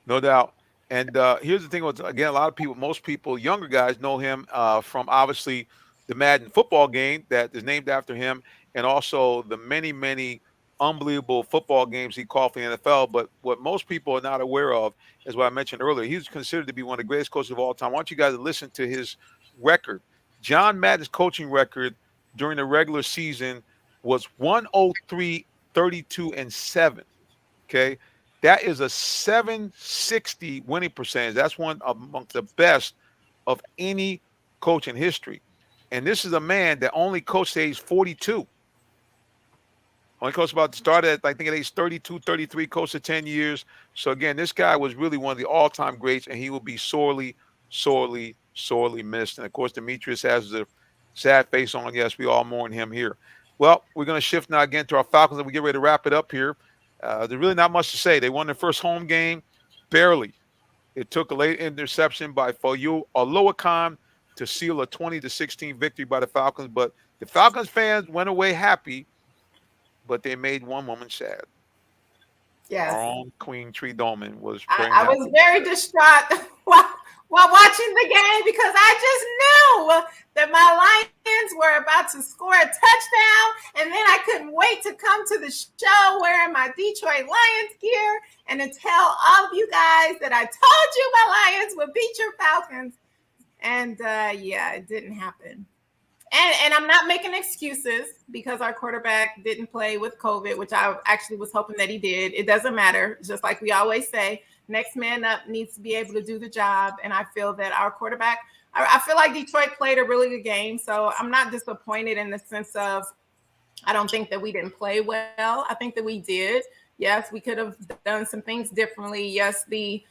no doubt. And here's the thing: again, a lot of people, most people, younger guys know him from obviously the Madden football game that is named after him, and also the many, many unbelievable football games he called for the NFL. But what most people are not aware of is what I mentioned earlier. He's considered to be one of the greatest coaches of all time. I want you guys to listen to his record. John Madden's coaching record during the regular season was 103, 32, and 7. Okay. That is a 760 winning percentage. That's one amongst the best of any coach in history. And this is a man that only coached at age 42. Only coached started at, I think, at age 32, 33, coached for 10 years. So, again, this guy was really one of the all-time greats, and he will be sorely, sorely, sorely missed. And, of course, Demetrius has a sad face on. Yes, we all mourn him here. Well, we're going to shift now again to our Falcons, and we get ready to wrap it up here. There's really not much to say. They won their first home game, barely. It took a late interception by Fayu Oluwakan to seal a 20-16 victory by the Falcons. But the Falcons fans went away happy, but they made one woman sad. Yes. Our own Queen Tree Dolman was I happy. was very distraught while watching the game because I just knew that my Lions were about to score a touchdown, and then I couldn't wait to come to the show wearing my Detroit Lions gear and to tell all of you guys that I told you my Lions would beat your Falcons. And it didn't happen. And I'm not making excuses because our quarterback didn't play with COVID, which I actually was hoping that he did. It doesn't matter. Just like we always say, next man up needs to be able to do the job. And I feel that our quarterback, I feel like Detroit played a really good game. So I'm not disappointed in the sense of, I don't think that we didn't play well. I think that we did. Yes, we could have done some things differently. Yes, the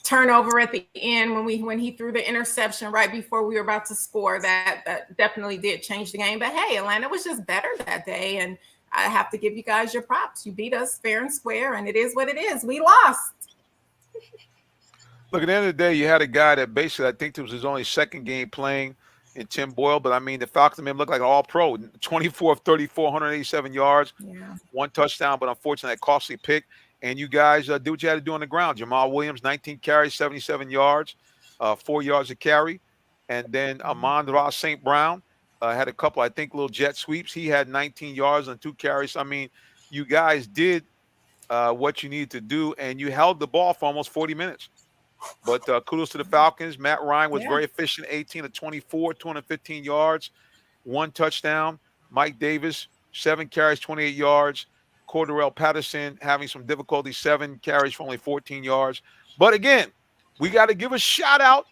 turnover at the end when he threw the interception right before we were about to score, that definitely did change the game. But hey, Atlanta was just better that day, and I have to give you guys your props. You beat us fair and square, and it is what it is. We lost. Look, at the end of the day, you had a guy that basically, I think it was his only second game playing in Tim Boyle, but I mean, the Falcons made him look like an all-pro. 24 of 34, 187 yards, one touchdown, but unfortunately, a costly pick. And you guys do what you had to do on the ground. Jamal Williams, 19 carries, 77 yards, 4 yards a carry. And then Amon-Ra St. Brown had a couple, I think, little jet sweeps. He had 19 yards and 2 carries. I mean, you guys did what you needed to do, and you held the ball for almost 40 minutes. But kudos to the Falcons. Matt Ryan was very efficient, 18 of 24, 215 yards, 1 touchdown. Mike Davis, 7 carries, 28 yards. Cordarrelle Patterson having some difficulty, 7 carries for only 14 yards. But again, we got to give a shout out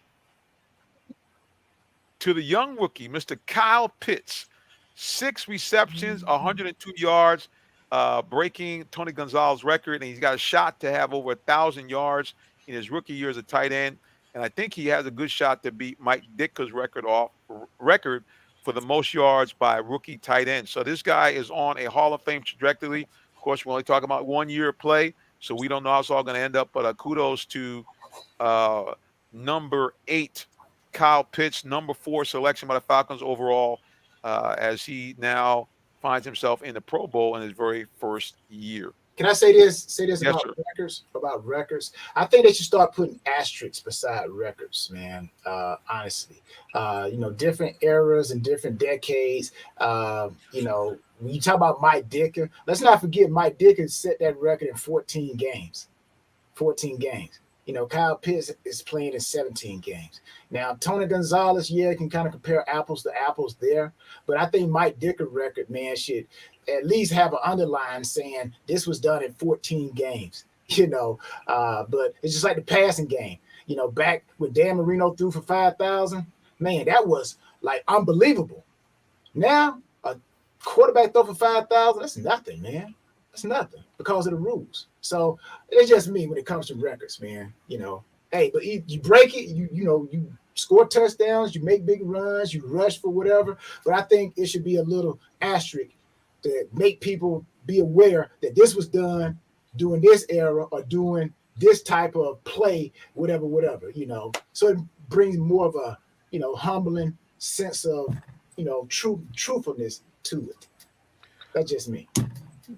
to the young rookie, Mr. Kyle Pitts. 6 receptions, 102 yards, breaking Tony Gonzalez's record. And he's got a shot to have over 1,000 yards in his rookie year as a tight end. And I think he has a good shot to beat Mike Ditka's record for the most yards by a rookie tight end. So this guy is on a Hall of Fame trajectory. Of course, we're only talking about 1 year of play, so we don't know how it's all going to end up. But kudos to number 8, Kyle Pitts, number 4 selection by the Falcons overall, as he now finds himself in the Pro Bowl in his very first year. Can I say this? Yes, about sir. records? About records. I think they should start putting asterisks beside records, man. Honestly, different eras and different decades. When you talk about Mike Ditka, let's not forget Mike Ditka set that record in 14 games. 14 games. Kyle Pitts is playing in 17 games. Now, Tony Gonzalez, can kind of compare apples to apples there. But I think Mike Ditka record, man, should at least have an underline saying this was done in 14 games, but it's just like the passing game. Back when Dan Marino threw for 5,000, man, that was like unbelievable. Now, a quarterback throw for 5,000, that's nothing, man. That's nothing because of the rules. So it's just me when it comes to records, man. Hey, but you break it, you score touchdowns, you make big runs, you rush for whatever. But I think it should be a little asterisk to make people be aware that this was done during this era or doing this type of play, whatever. So it brings more of a, humbling sense of, truthfulness to it. That's just me.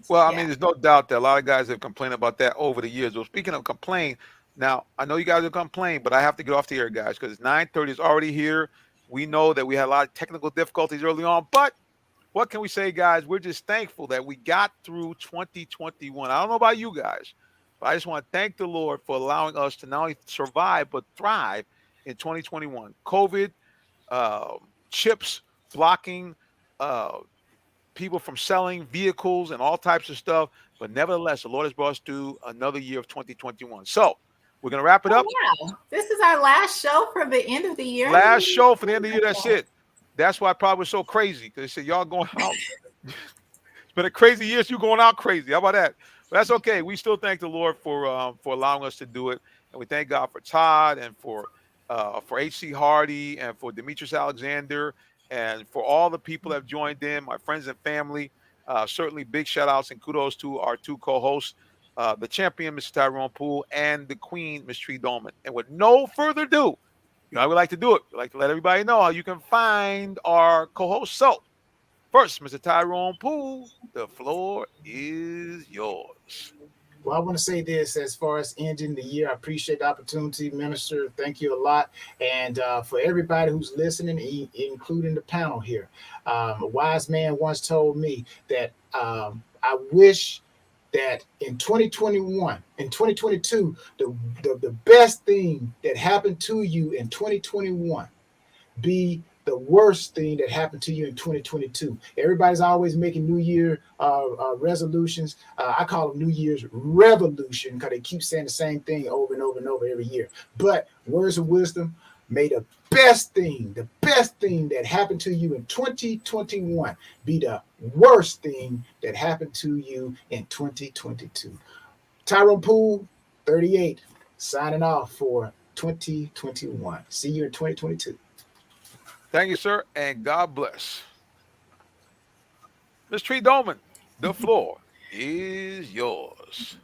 Well, I mean, there's no doubt that a lot of guys have complained about that over the years. Well, speaking of complain, now I know you guys will complain, but I have to get off the air, guys, because 9:30 is already here. We know that we had a lot of technical difficulties early on, but what can we say, guys? We're just thankful that we got through 2021. I don't know about you guys, but I just want to thank the Lord for allowing us to not only survive but thrive in 2021. COVID, chips blocking people from selling vehicles and all types of stuff. But nevertheless, the Lord has brought us through another year of 2021. So we're going to wrap it up. Yeah. This is our last show for the end of the year. Last show for the end of the year. That's it. That's why it probably was so crazy, because they said, y'all going out. It's been a crazy year, so you going out crazy. How about that? But that's okay. We still thank the Lord for allowing us to do it. And we thank God for Todd and for H.C. Hardy and for Demetrius Alexander and for all the people that have joined in, my friends and family. Certainly big shout outs and kudos to our 2 co-hosts, the champion, Mr. Tyrone Poole, and the queen, Ms. Tree Dolman. And with no further ado, we like to do it. We like to let everybody know how you can find our co-hosts. So, first, Mr. Tyrone Poole, the floor is yours. Well, I want to say this as far as ending the year. I appreciate the opportunity, Minister. Thank you a lot. And for everybody who's listening, including the panel here, a wise man once told me that I wish that in 2021, in 2022, the best thing that happened to you in 2021 be the worst thing that happened to you in 2022. Everybody's always making New Year resolutions. I call them New Year's revolution because they keep saying the same thing over and over and over every year. But words of wisdom, may the best thing that happened to you in 2021 be the worst thing that happened to you in 2022. Tyrone Poole, 38, signing off for 2021. See you in 2022. Thank you, sir, and God bless. Ms. Tree Dolman, the floor is yours.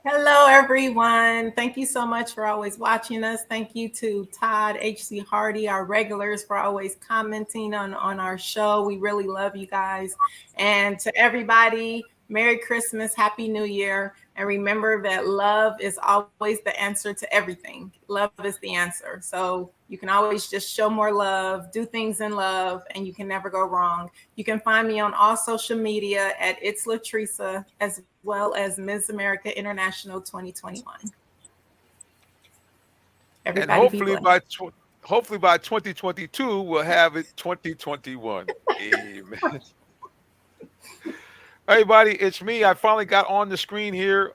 Hello, everyone. Thank you so much for always watching us. Thank you to Todd, H.C. Hardy, our regulars, for always commenting on our show. We really love you guys. And to everybody, Merry Christmas, Happy New Year. And remember that love is always the answer to everything. Love is the answer. So you can always just show more love, do things in love, and you can never go wrong. You can find me on all social media at It's Latresa, as well as Ms. America International 2021. Everybody and hopefully by 2022, we'll have it 2021. Amen. Everybody, it's me. I finally got on the screen here.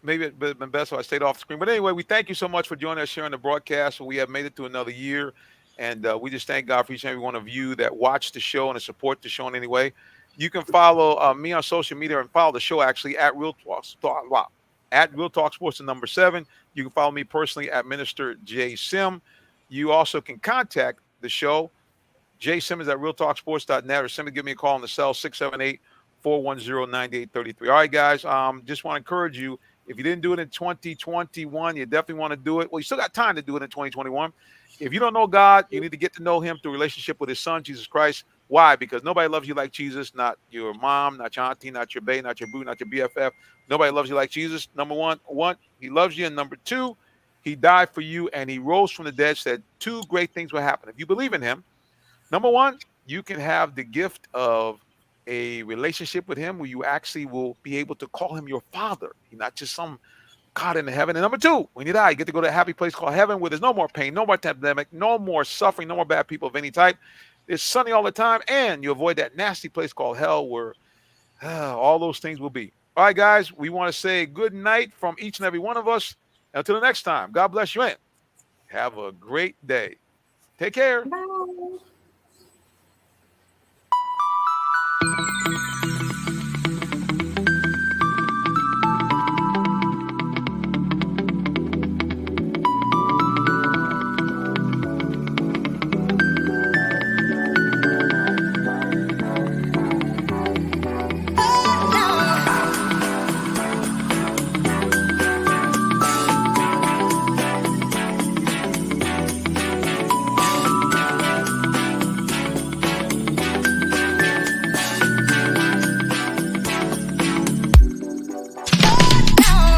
maybe it would have been best if I stayed off the screen. But anyway, we thank you so much for joining us here on the broadcast. We have made it to another year, and we just thank God for each and every one of you that watch the show and to support the show in any way. You can follow me on social media and follow the show actually at Real Talk Sports, the number 7. You can follow me personally at Minister J Sim. You also can contact the show, jsimmons at realtalksports.net, or simply give me a call on the cell 678-410-9833. All right, guys. Just want to encourage you. If you didn't do it in 2021, you definitely want to do it. Well, you still got time to do it in 2021. If you don't know God, you need to get to know him through relationship with his son, Jesus Christ. Why? Because nobody loves you like Jesus, not your mom, not your auntie, not your bae, not your boo, not your BFF. Nobody loves you like Jesus. Number one, he loves you. And number 2, he died for you and he rose from the dead, said 2 great things will happen. If you believe in him, number 1, you can have the gift of a relationship with him where you actually will be able to call him your father. You're not just some God in heaven. And number 2, when you die, you get to go to a happy place called heaven where there's no more pain, no more pandemic, no more suffering, no more bad people of any type. It's sunny all the time, and you avoid that nasty place called hell where all those things will be. All right, guys, we want to say good night from each and every one of us. Until the next time, God bless you and have a great day. Take care. Bye.